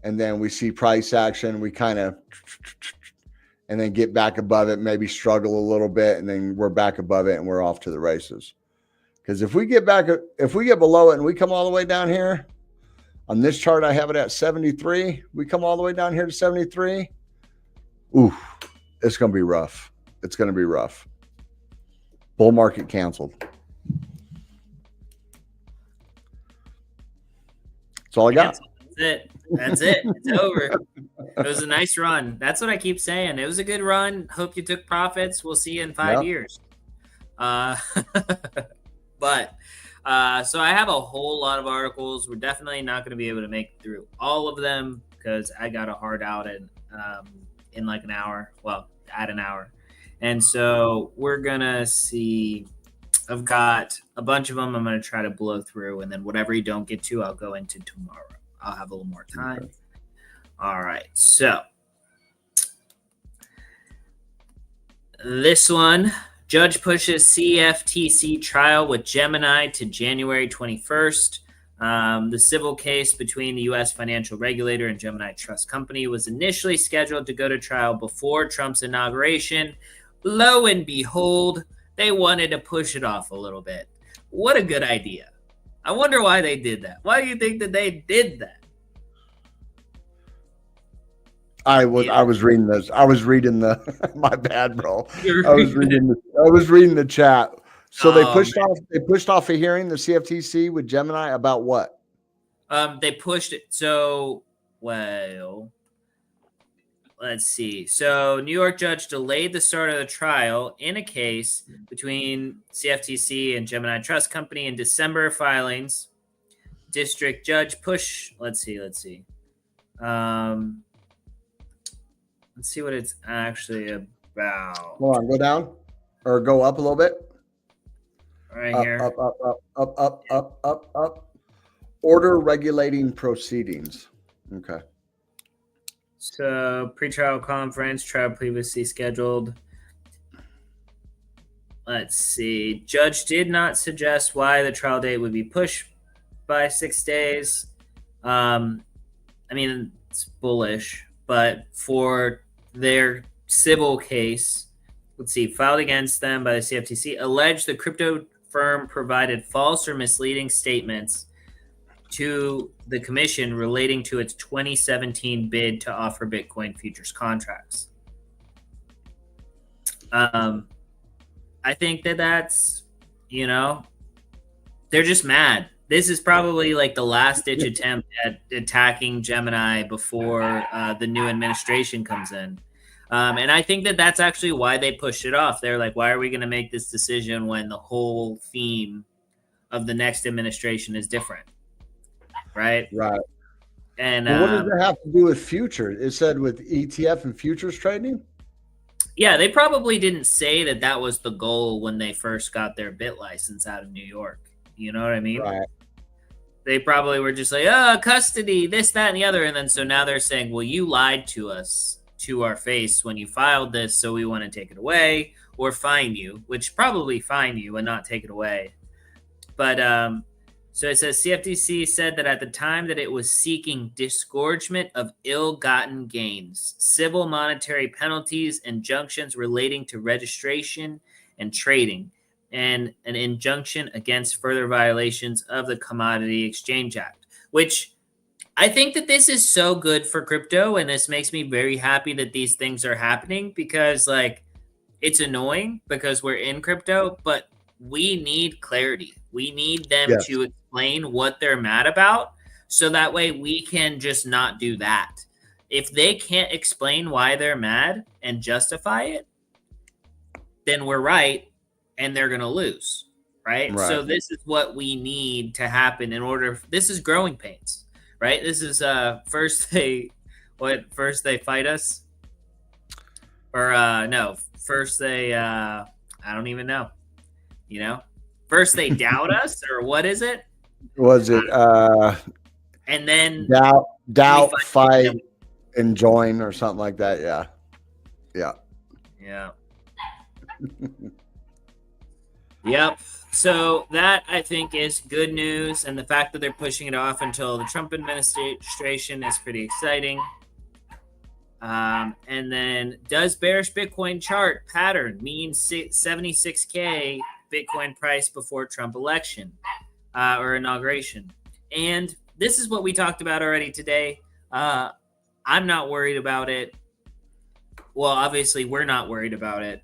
S1: and then we see price action, we kind of, and then get back above it, maybe struggle a little bit, and then we're back above it and we're off to the races. Because if we get below it and we come all the way down here, on this chart I have it at 73, we come all the way down here to 73, ooh, it's going to be rough. It's going to be rough. Bull market canceled. That's all I got.
S2: That's it. It's over. It was a nice run. That's what I keep saying. It was a good run. Hope you took profits. We'll see you in 5 years. But so I have a whole lot of articles. We're definitely not going to be able to make it through all of them because I got a hard out in like an hour. Well, at an hour. And so we're going to see. I've got a bunch of them I'm going to try to blow through. And then whatever you don't get to, I'll go into tomorrow. I'll have a little more time. Okay. All right. So this one, judge pushes CFTC trial with Gemini to January 21st. The civil case between the U.S. financial regulator and Gemini Trust Company was initially scheduled to go to trial before Trump's inauguration. Lo and behold, they wanted to push it off a little bit. What a good idea. I wonder why they did that. Why do you think that they did that?
S1: I was reading this. I was reading my bad, bro. I was reading the chat. So they pushed off a hearing, the CFTC with Gemini, about what?
S2: They pushed it. So, well, let's see. So New York judge delayed the start of the trial in a case between CFTC and Gemini Trust Company in December filings. District judge push. Let's see. Let's see what it's actually about.
S1: Hold on, go down or go up a little bit.
S2: Right here.
S1: Up. Order regulating proceedings. Okay.
S2: So, pretrial conference, trial previously scheduled. Let's see. Judge did not suggest why the trial date would be pushed by 6 days. I mean, it's bullish, but for their civil case, let's see, filed against them by the CFTC, alleged the crypto firm provided false or misleading statements to the commission relating to its 2017 bid to offer Bitcoin futures contracts. I think that's, they're just mad. This is probably like the last ditch attempt at attacking Gemini before the new administration comes in. And I think that's actually why they pushed it off. They're like, why are we going to make this decision when the whole theme of the next administration is different? Right. And
S1: Well, what does it have to do with futures? It said with ETF and futures trading?
S2: Yeah, they probably didn't say that that was the goal when they first got their bit license out of New York. You know what I mean?
S1: Right.
S2: They probably were just like, oh, custody, this, that, and the other. And then so now they're saying, well, you lied to us to our face when you filed this, so we want to take it away or fine you, which probably fine you and not take it away. But so it says CFTC said that at the time that it was seeking disgorgement of ill-gotten gains, civil monetary penalties, injunctions relating to registration and trading, and an injunction against further violations of the Commodity Exchange Act, which I think that this is so good for crypto, and this makes me very happy that these things are happening because, like, it's annoying because we're in crypto, but we need clarity. We need them to explain what they're mad about so that way we can just not do that. If they can't explain why they're mad and justify it, then we're right and they're going to lose, right? So this is what we need to happen in order. This is growing pains, right? This is first they fight us, or no, first they I don't even know, you know, first they doubt us, or what is it?
S1: Was it
S2: and then
S1: doubt, fight, and join, or something like that? Yeah.
S2: Yep. So that, I think, is good news, and the fact that they're pushing it off until the Trump administration is pretty exciting. And then, does bearish Bitcoin chart pattern mean 76K Bitcoin price before Trump election or inauguration? And this is what we talked about already today. I'm not worried about it. Well, obviously, we're not worried about it.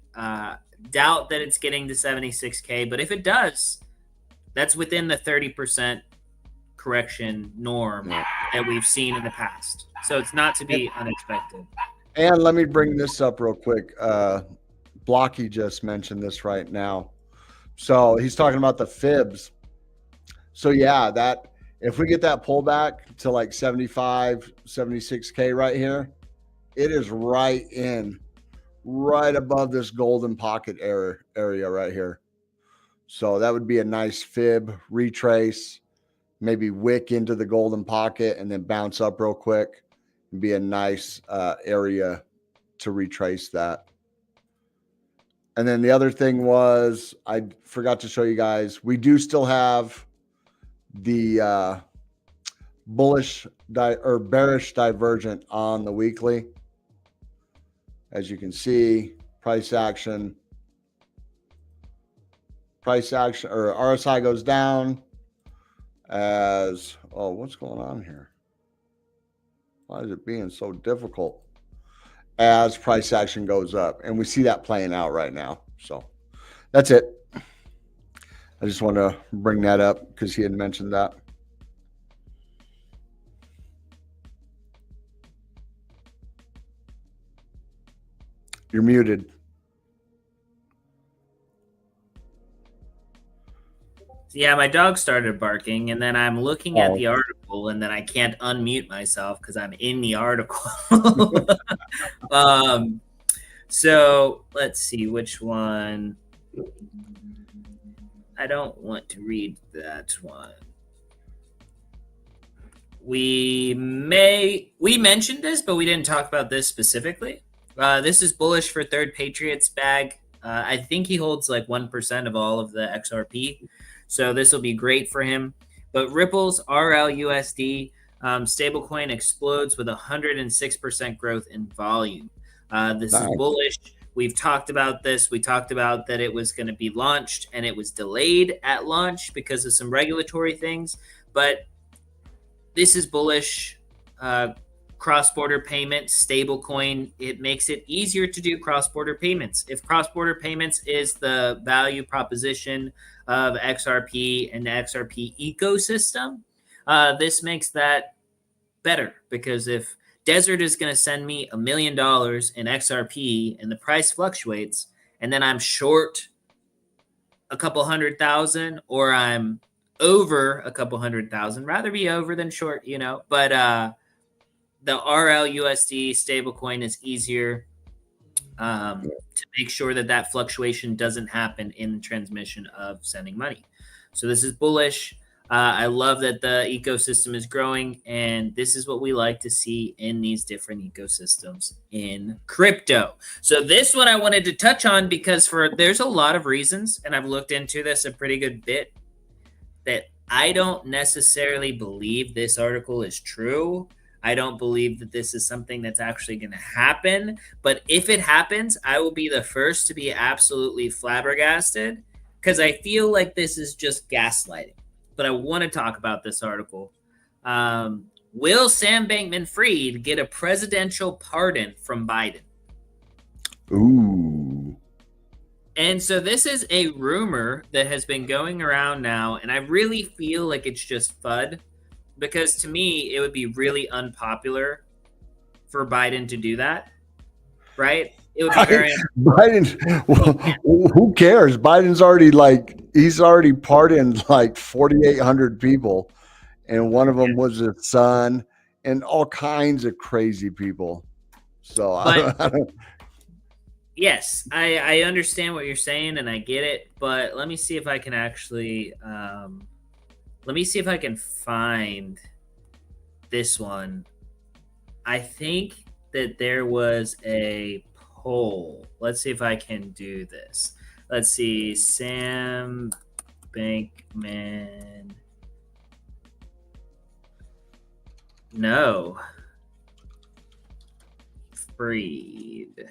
S2: Doubt that it's getting to 76K, but if it does, that's within the 30% correction norm that we've seen in the past. So it's not to be unexpected.
S1: And let me bring this up real quick. Blocky just mentioned this right now. So he's talking about the fibs. So yeah, that if we get that pullback to like 75, 76K right here, it is right above this golden pocket area right here. So that would be a nice fib retrace, maybe wick into the golden pocket and then bounce up real quick. It'd be a nice area to retrace that. And then the other thing was, I forgot to show you guys, we do still have the bearish divergent on the weekly. As you can see, price action or RSI goes down as, oh, what's going on here? Why is it being so difficult? As price action goes up, and we see that playing out right now. So that's it. I just want to bring that up because he had mentioned that. You're muted.
S2: Yeah, my dog started barking, and then I'm looking at the article, and then I can't unmute myself because I'm in the article. So let's see which one. I don't want to read that one. We mentioned this, but we didn't talk about this specifically. This is bullish for Third Patriot's bag. I think he holds like 1% of all of the XRP. So this will be great for him. But Ripple's RLUSD stablecoin explodes with 106% growth in volume. This is bullish. We've talked about this. We talked about that it was going to be launched and it was delayed at launch because of some regulatory things. But this is bullish. Cross-border payments, stablecoin, it makes it easier to do cross-border payments. If cross-border payments is the value proposition of XRP and the XRP ecosystem, this makes that better, because if Desert is going to send me $1 million in XRP and the price fluctuates, and then I'm short a couple 100,000 or I'm over a couple 100,000. Rather be over than short, but the RLUSD stablecoin is easier to make sure that fluctuation doesn't happen in the transmission of sending money. So this is bullish. I love that the ecosystem is growing, and this is what we like to see in these different ecosystems in crypto. So this one I wanted to touch on because there's a lot of reasons, and I've looked into this a pretty good bit, that I don't necessarily believe this article is true. I don't believe that this is something that's actually going to happen. But if it happens, I will be the first to be absolutely flabbergasted because I feel like this is just gaslighting. But I want to talk about this article. Will Sam Bankman-Fried get a presidential pardon from Biden?
S1: Ooh.
S2: And so this is a rumor that has been going around now, and I really feel like it's just FUD, because to me, it would be really unpopular for Biden to do that, right? It would be very
S1: Biden. Well, who cares? Biden's already he's already pardoned 4,800 people, and one of them was his son, and all kinds of crazy people. So I don't.
S2: Yes, I understand what you're saying, and I get it. But let me see if I can actually. Let me see if I can find this one. I think that there was a poll. Let's see if I can do this. Let's see. Sam Bankman. No. Fried.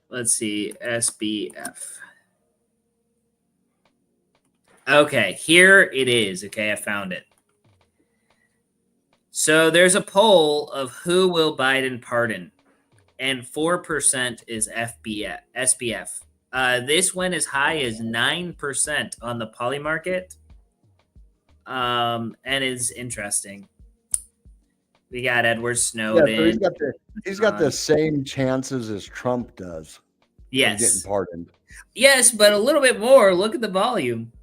S2: Let's see. SBF. Okay, here it is. Okay, I found it. So there's a poll of who will Biden pardon, and 4% is SBF. This went as high as 9% on the Poly market, and is interesting. We got Edward Snowden.
S1: Yeah, so he's got the same chances as Trump does.
S2: Yes,
S1: of getting pardoned.
S2: Yes, but a little bit more. Look at the volume: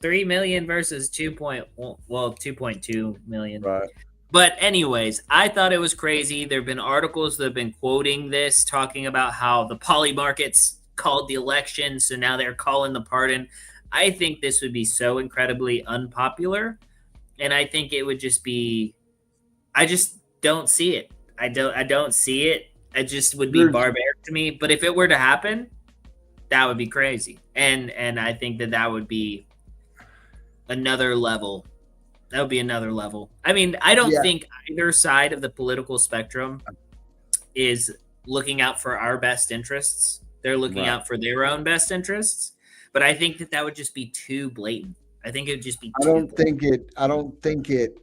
S2: 3 million versus 2.2 million.
S1: Right.
S2: But anyways, I thought it was crazy. There have been articles that have been quoting this, talking about how the Poly markets called the election, so now they're calling the pardon. I think this would be so incredibly unpopular, and I think it would just be. I just don't see it. I don't see it. It just would be barbaric to me. But if it were to happen, that would be crazy. And I think that would be another level. That would be another level. I mean, I don't think either side of the political spectrum is looking out for our best interests. They're looking out for their own best interests. But I think that would just be too blatant. I think it would just be too blatant.
S1: I don't think it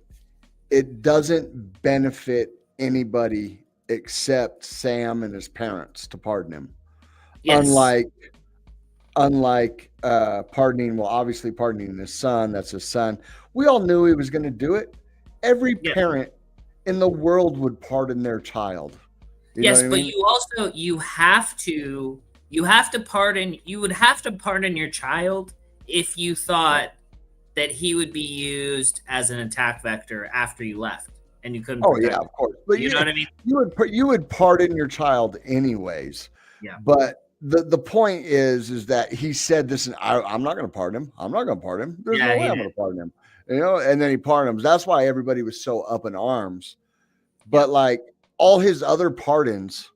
S1: doesn't benefit anybody except Sam and his parents to pardon him.
S2: Yes.
S1: Unlike pardoning his son, that's his son. We all knew he was going to do it. Every parent in the world would pardon their child.
S2: Yes, but you also you would have to pardon your child if you thought that he would be used as an attack vector after you left and you couldn't.
S1: Oh yeah, of course. But
S2: you know what I mean?
S1: You would pardon your child anyways.
S2: Yeah.
S1: But the point is that he said this, and I'm not going to pardon him. I'm not going to pardon him. There's no way I'm going to pardon him. And then he pardoned him. That's why everybody was so up in arms. But all his other pardons,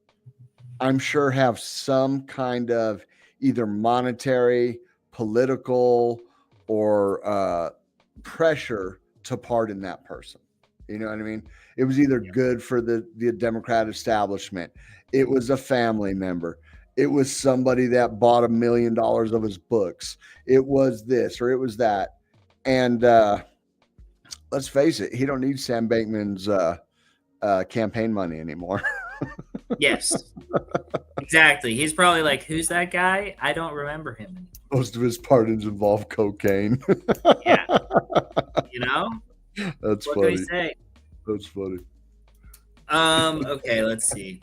S1: I'm sure have some kind of either monetary, political, or pressure to pardon that person. You know what I mean? It was either good for the Democrat establishment. It was a family member. It was somebody that bought $1 million of his books. It was this or it was that. And let's face it, he don't need Sam Bankman's campaign money anymore.
S2: Yes, exactly. He's probably like, who's that guy? I don't remember him anymore.
S1: Most of his pardons involve cocaine.
S2: Yeah.
S1: That's
S2: what
S1: funny.
S2: Can we say?
S1: That's funny.
S2: Okay, let's see.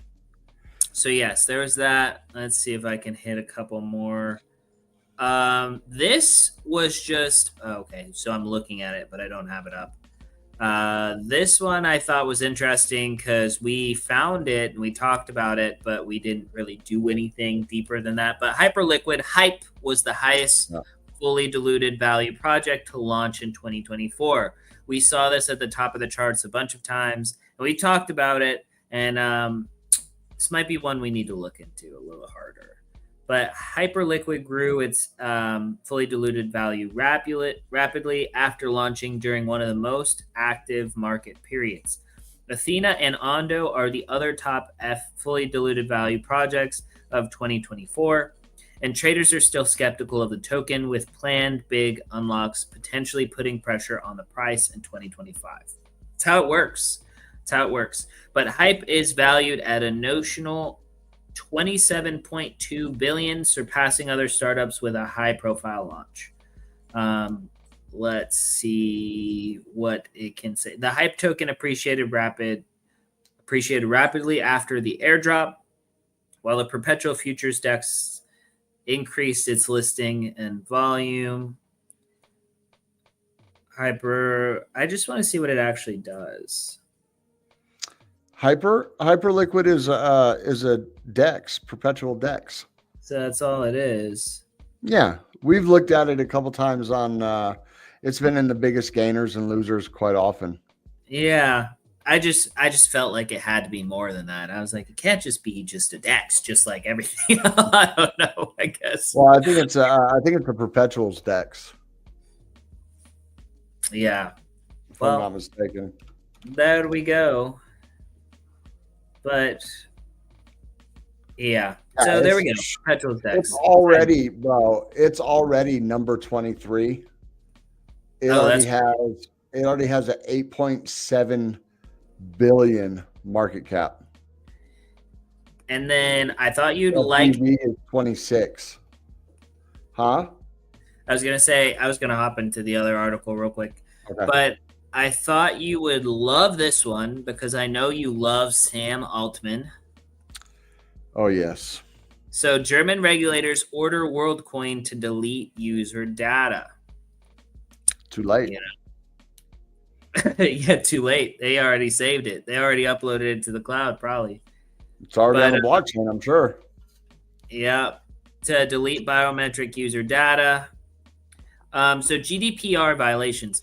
S2: So yes, there was that. Let's see if I can hit a couple more. This was just okay. So I'm looking at it, but I don't have it up. This one I thought was interesting because we found it and we talked about it, but we didn't really do anything deeper than that. But Hyperliquid Hype was the highest fully diluted value project to launch in 2024. We saw this at the top of the charts a bunch of times, and we talked about it. And this might be one we need to look into a little harder. But Hyperliquid grew its fully diluted value rapidly after launching during one of the most active market periods. Athena and Ondo are the other top fully diluted value projects of 2024, and traders are still skeptical of the token, with planned big unlocks potentially putting pressure on the price in 2025. That's how it works. But Hype is valued at a notional 27.2 billion, surpassing other startups with a high-profile launch. Let's see what it can say. The Hype token appreciated rapidly after the airdrop, while the Perpetual Futures DEX increased its listing and volume. I just want to see what it actually does.
S1: Hyperliquid is a DEX, perpetual DEX.
S2: So that's all it is.
S1: Yeah, we've looked at it a couple times on. It's been in the biggest gainers and losers quite often.
S2: Yeah, I just felt like it had to be more than that. I was like, it can't just be just a DEX, just like everything. I don't know. I guess.
S1: Well, I think it's a perpetuals DEX.
S2: Yeah,
S1: if I'm not mistaken.
S2: There we go. But yeah, so there we go. Perpetuals DEX.
S1: It's already, bro. It's already number 23. It already has an 8.7 billion market cap.
S2: And then I thought you'd like
S1: is 26. Huh?
S2: I was gonna hop into the other article real quick, but I thought you would love this one because I know you love Sam Altman.
S1: Oh, yes.
S2: So German regulators order WorldCoin to delete user data.
S1: Too late.
S2: Yeah, too late. They already saved it. They already uploaded it to the cloud, probably.
S1: It's already on the blockchain, I'm sure.
S2: Yeah, to delete biometric user data. So GDPR violations.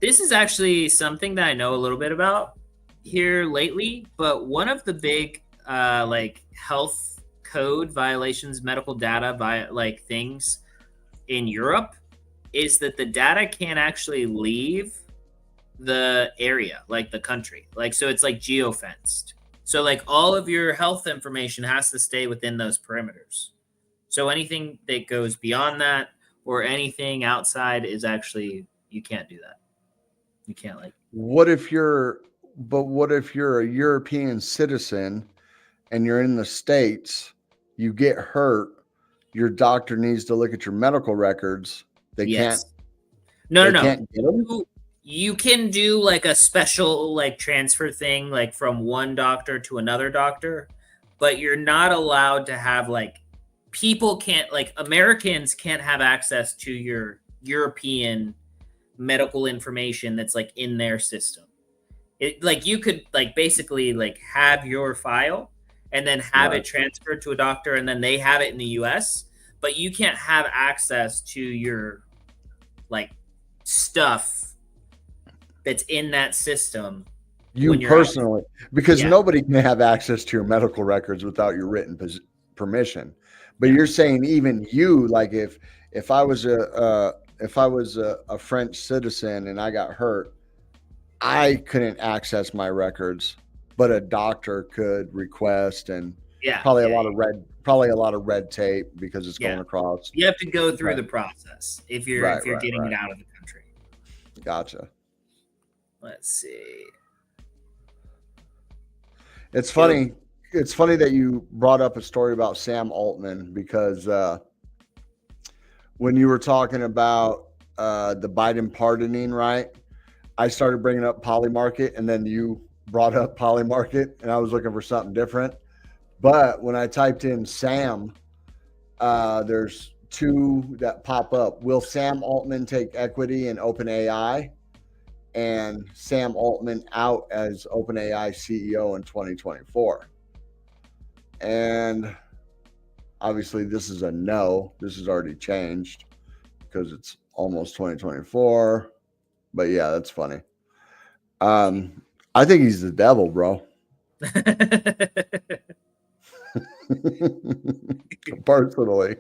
S2: This is actually something that I know a little bit about here lately, but one of the big health code violations, medical data things in Europe is that the data can't actually leave the area, like the country. So it's like geofenced. So all of your health information has to stay within those perimeters. So anything that goes beyond that or anything outside is actually, you can't do that. You can't
S1: What if you're a European citizen and you're in the States, you get hurt, your doctor needs to look at your medical records. They can't.
S2: No.
S1: Can't get them?
S2: You can do a special transfer thing from one doctor to another doctor, but you're not allowed to have people can't Americans can't have access to your European medical information that's in their system. It you could basically have your file and then have it transferred to a doctor and then they have it in the US, but you can't have access to your stuff that's in that system.
S1: You personally, because nobody can have access to your medical records without your written permission. But you're saying even you, if I was a French citizen and I got hurt, I couldn't access my records, but a doctor could request, and probably a lot of red tape because it's going across.
S2: You have to go through the process if you're getting it out of the country.
S1: Gotcha.
S2: Let's see.
S1: It's funny. It's funny that you brought up a story about Sam Altman because when you were talking about the Biden pardoning, right? I started bringing up Polymarket, and then you brought up Polymarket, and I was looking for something different. But when I typed in Sam, there's two that pop up. Will Sam Altman take equity in OpenAI? And Sam Altman out as OpenAI CEO in 2024. And obviously this is a no. This has already changed because it's almost 2024. But yeah, that's funny. I think he's the devil, bro. Personally.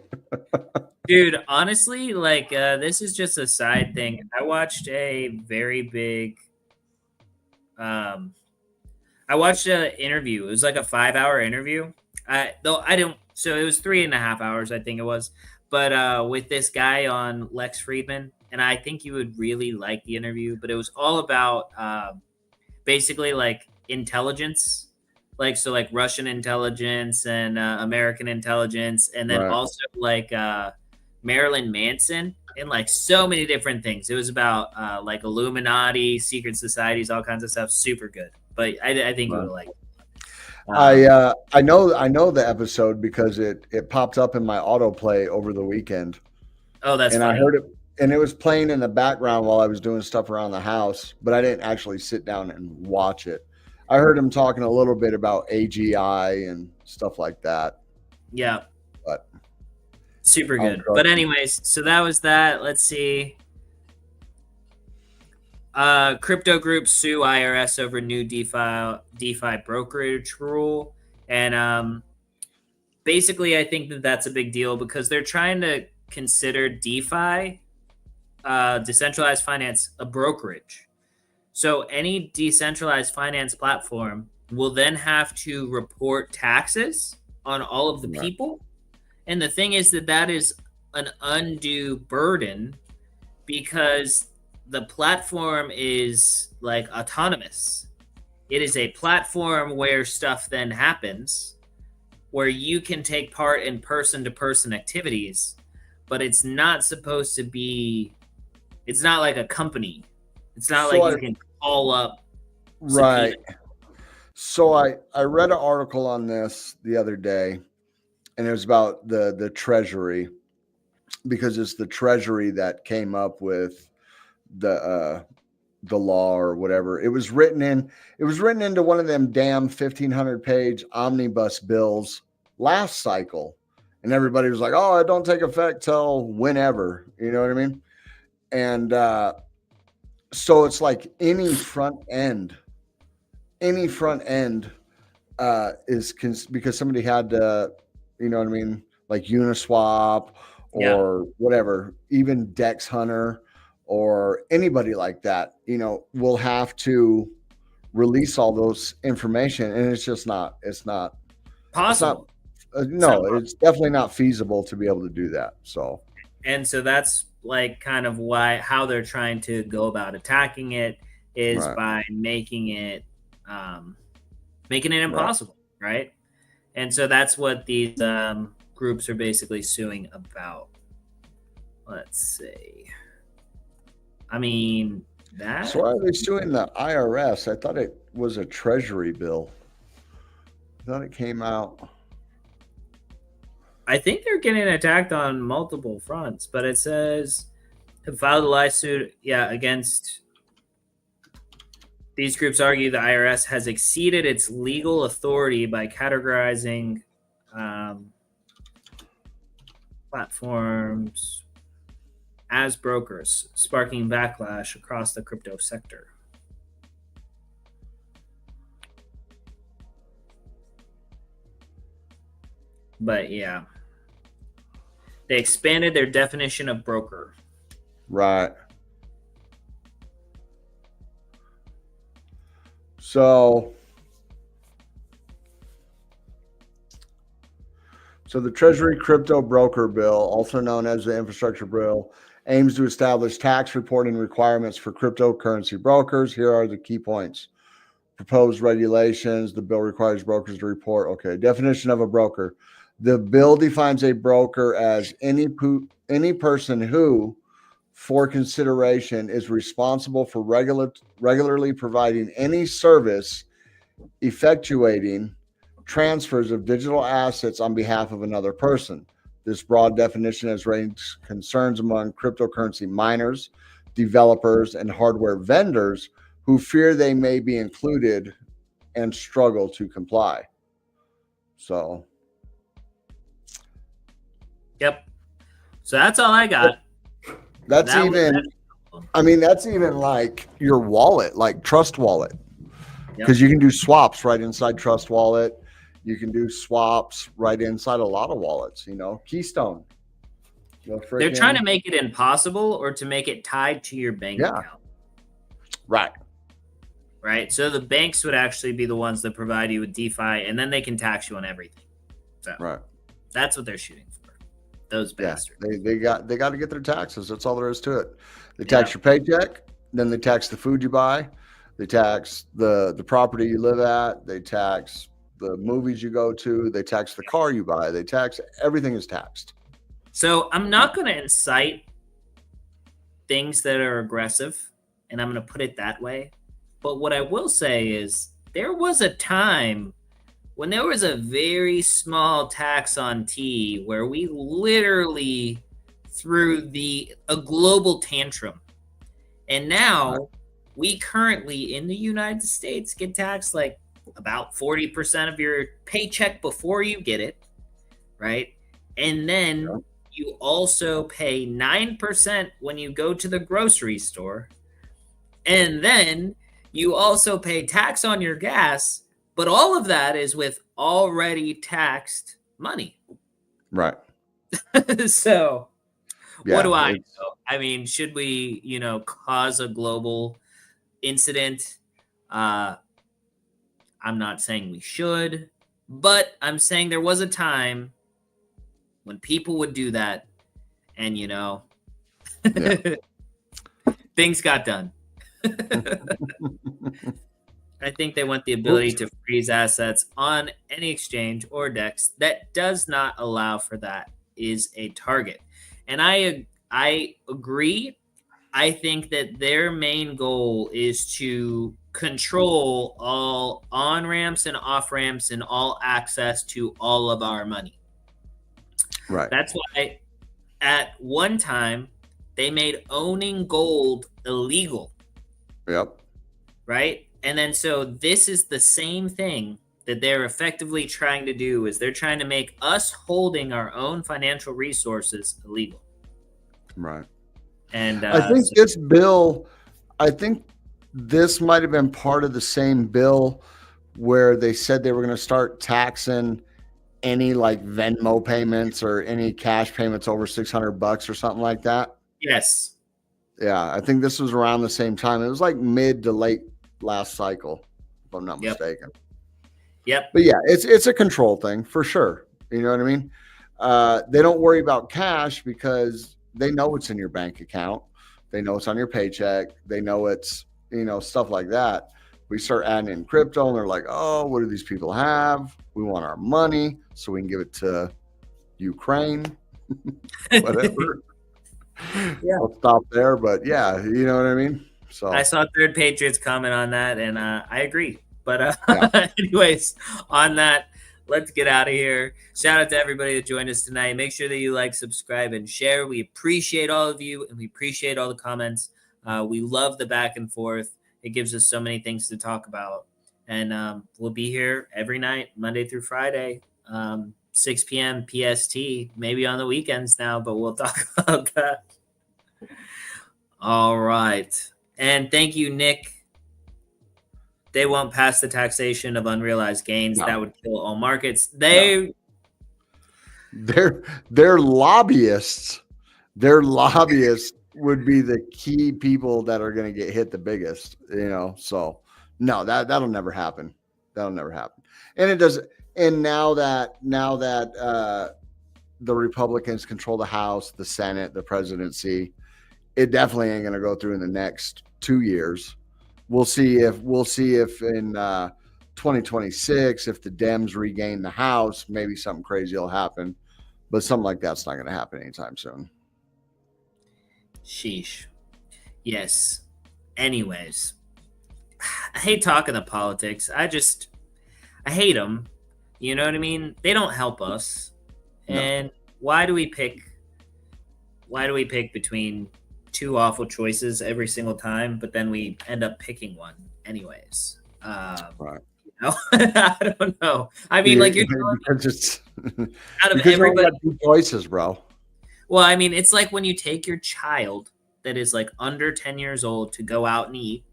S2: Dude, honestly, like this is just a side thing. I watched a very big I watched an interview. It was like a 5-hour interview. So it was 3.5 hours, I think it was. But with this guy on Lex Friedman, and I think you would really like the interview, but it was all about basically like intelligence, like Russian intelligence and American intelligence, and then also like Marilyn Manson and like so many different things. It was about like Illuminati, secret societies, all kinds of stuff. Super good, but I think you would like it.
S1: I know the episode because it popped up in my autoplay over the weekend.
S2: Oh, that's
S1: and
S2: funny.
S1: I heard it, and it was playing in the background while I was doing stuff around the house, but I didn't actually sit down and watch it. I heard him talking a little bit about AGI and stuff like that.
S2: Yeah,
S1: but
S2: super good. But anyways, so that was that. Let's see. Crypto groups sue IRS over new DeFi brokerage rule, and basically, I think that's a big deal because they're trying to consider DeFi, decentralized finance, a brokerage. So any decentralized finance platform will then have to report taxes on all of the people, and the thing is that is an undue burden because the platform is like autonomous. It is a platform where stuff then happens, where you can take part in person-to-person activities, but it's not supposed to be, it's not like a company. It's not like you can call up.
S1: Right. So I read an article on this the other day, and it was about the Treasury, because it's the Treasury that came up with the law or whatever. It was written into one of them damn 1,500-page omnibus bills last cycle, and everybody was like, "Oh, it don't take effect till whenever." You know what I mean? And so it's like any front end is because somebody had to, you know what I mean, like Uniswap or whatever, even Dex Hunter or anybody like that, you know, will have to release all those information, and it's just not, it's not
S2: possible.
S1: It's definitely not feasible to be able to do that. So,
S2: and so that's like kind of how they're trying to go about attacking it is by making it impossible, right? And so that's what these groups are basically suing about. Let's see. I mean, that.
S1: So why are they suing the IRS? I thought it was a Treasury bill. I thought it came out.
S2: I think they're getting attacked on multiple fronts, but it says have filed a lawsuit, against. These groups argue the IRS has exceeded its legal authority by categorizing platforms as brokers, sparking backlash across the crypto sector. But yeah, they expanded their definition of broker.
S1: Right. So the Treasury Crypto Broker Bill, also known as the Infrastructure Bill, aims to establish tax reporting requirements for cryptocurrency brokers. Here are the key points. Proposed regulations. The bill requires brokers to report. Okay. Definition of a broker. The bill defines a broker as any person who, for consideration, is responsible for regularly providing any service, effectuating transfers of digital assets on behalf of another person. This broad definition has raised concerns among cryptocurrency miners, developers, and hardware vendors who fear they may be included and struggle to comply. So,
S2: yep. So that's all I got.
S1: That's even like your wallet, like Trust Wallet, because you can do swaps right inside Trust Wallet. You can do swaps right inside a lot of wallets, Keystone.
S2: They're trying to make it impossible or to make it tied to your bank account.
S1: Right.
S2: Right. So the banks would actually be the ones that provide you with DeFi, and then they can tax you on everything. So that's what they're shooting for. Those bastards.
S1: They got to get their taxes. That's all there is to it. They tax your paycheck, then they tax the food you buy, they tax the property you live at, they tax the movies you go to, they tax the car you buy, they tax everything is taxed.
S2: So I'm not going to incite things that are aggressive, and I'm going to put it that way. But what I will say is there was a time when there was a very small tax on tea where we literally threw a global tantrum. And now we currently in the United States get taxed like about 40% of your paycheck before you get it, right? And then you also pay 9% when you go to the grocery store. And then you also pay tax on your gas, but all of that is with already taxed money.
S1: Right.
S2: So what do I know? I mean, should we, cause a global incident? I'm not saying we should, but I'm saying there was a time when people would do that and, things got done. I think they want the ability to freeze assets on any exchange or DEX that does not allow for that is a target. And I agree. I think that their main goal is to control all on-ramps and off-ramps and all access to all of our money.
S1: Right.
S2: That's why at one time they made owning gold illegal.
S1: Yep.
S2: Right? And then so this is the same thing that they're effectively trying to do is they're trying to make us holding our own financial resources illegal.
S1: Right.
S2: And
S1: I think this might have been part of the same bill where they said they were going to start taxing any like Venmo payments or any cash payments over $600 or something like that.
S2: Yes.
S1: Yeah, I think this was around the same time. It was like mid to late last cycle, if I'm not mistaken.
S2: Yep.
S1: But yeah, it's a control thing for sure. You know what I mean? They don't worry about cash because they know it's in your bank account. They know it's on your paycheck. They know it's, stuff like that. We start adding in crypto and they're like, oh, what do these people have? We want our money so we can give it to Ukraine, whatever.
S2: Yeah.
S1: I'll stop there, but yeah, you know what I mean? So
S2: I saw Third Patriots comment on that and I agree. But anyways, on that, let's get out of here. Shout out to everybody that joined us tonight. Make sure that you like, subscribe, and share. We appreciate all of you, and we appreciate all the comments. We love the back and forth. It gives us so many things to talk about. And we'll be here every night, Monday through Friday, 6 p.m. PST, maybe on the weekends now, but we'll talk about that. All right. And thank you, Nick. They won't pass the taxation of unrealized gains. No. That would kill all markets. They're
S1: lobbyists. Their lobbyists would be the key people that are going to get hit the biggest, So no, that'll never happen. That'll never happen. And it doesn't. And now that the Republicans control the House, the Senate, the presidency, it definitely ain't going to go through in the next 2 years. We'll see if in 2026, if the Dems regain the House, maybe something crazy will happen, but something like that's not going to happen anytime soon.
S2: Sheesh. Yes. Anyways, I hate talking the politics. I hate them You know what I mean? They don't help us.
S1: No.
S2: And why do we pick between two awful choices every single time, but then we end up picking one anyways?
S1: Right.
S2: You know? I don't know. I mean, like, you're
S1: because it's
S2: out of
S1: because
S2: everybody.
S1: you only got two choices, bro.
S2: Well, I mean, it's like when you take your child that is like under 10 years old to go out and eat.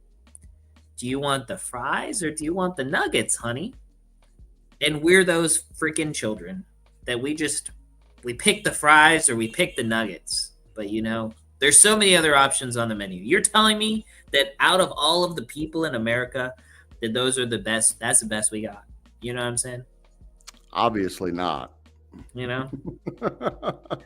S2: Do you want the fries or do you want the nuggets, honey? And we're those freaking children that we pick the fries or we pick the nuggets. But you know, there's so many other options on the menu. You're telling me that out of all of the people in America, that those are the best, that's the best we got. You know what I'm saying?
S1: Obviously not.
S2: You know?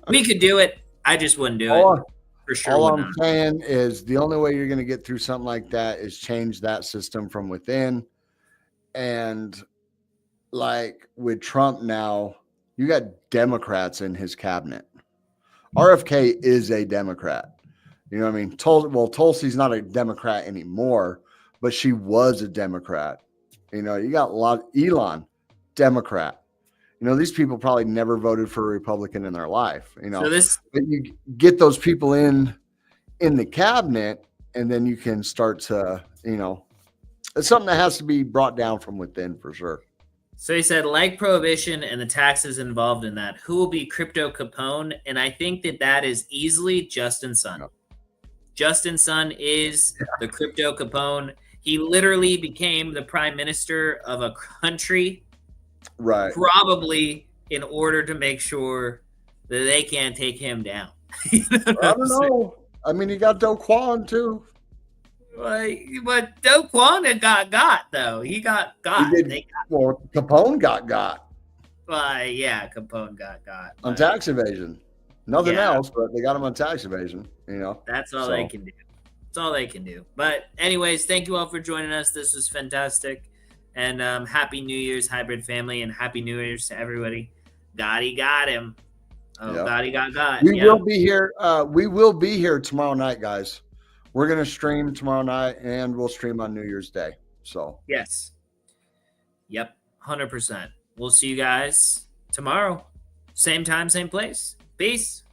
S2: We could do it. I just wouldn't do it. For sure.
S1: All I'm saying is the only way you're going to get through something like that is change that system from within. And like with Trump now, you got Democrats in his cabinet. RFK is a Democrat. You know what I mean? Tulsi's not a Democrat anymore, but she was a Democrat. You know, you got Elon, Democrat. You know, these people probably never voted for a Republican in their life. You know, but you get those people in the cabinet, and then you can start to, you know, it's something that has to be brought down from within for sure.
S2: So he said, like prohibition and the taxes involved in that, who will be Crypto Capone? And I think that is easily Justin Sun. Yep. Justin Sun is the Crypto Capone. He literally became the prime minister of a country,
S1: right?
S2: Probably in order to make sure that they can't take him down.
S1: You know I don't know. I mean, he got Do Kwon too.
S2: But Do Kwon got though. He got.
S1: Well, Capone got.
S2: Yeah, Capone got
S1: on tax evasion. Nothing else, but they got him on tax evasion. You know,
S2: that's all they can do. That's all they can do. But anyways, thank you all for joining us. This was fantastic, and happy New Year's, hybrid family, and happy New Year's to everybody. Gotti got him. Oh, yep. Gotti got.
S1: We will be here. We will be here tomorrow night, guys. We're gonna stream tomorrow night, and we'll stream on New Year's Day. So
S2: yes, yep, 100%. We'll see you guys tomorrow, same time, same place. Peace.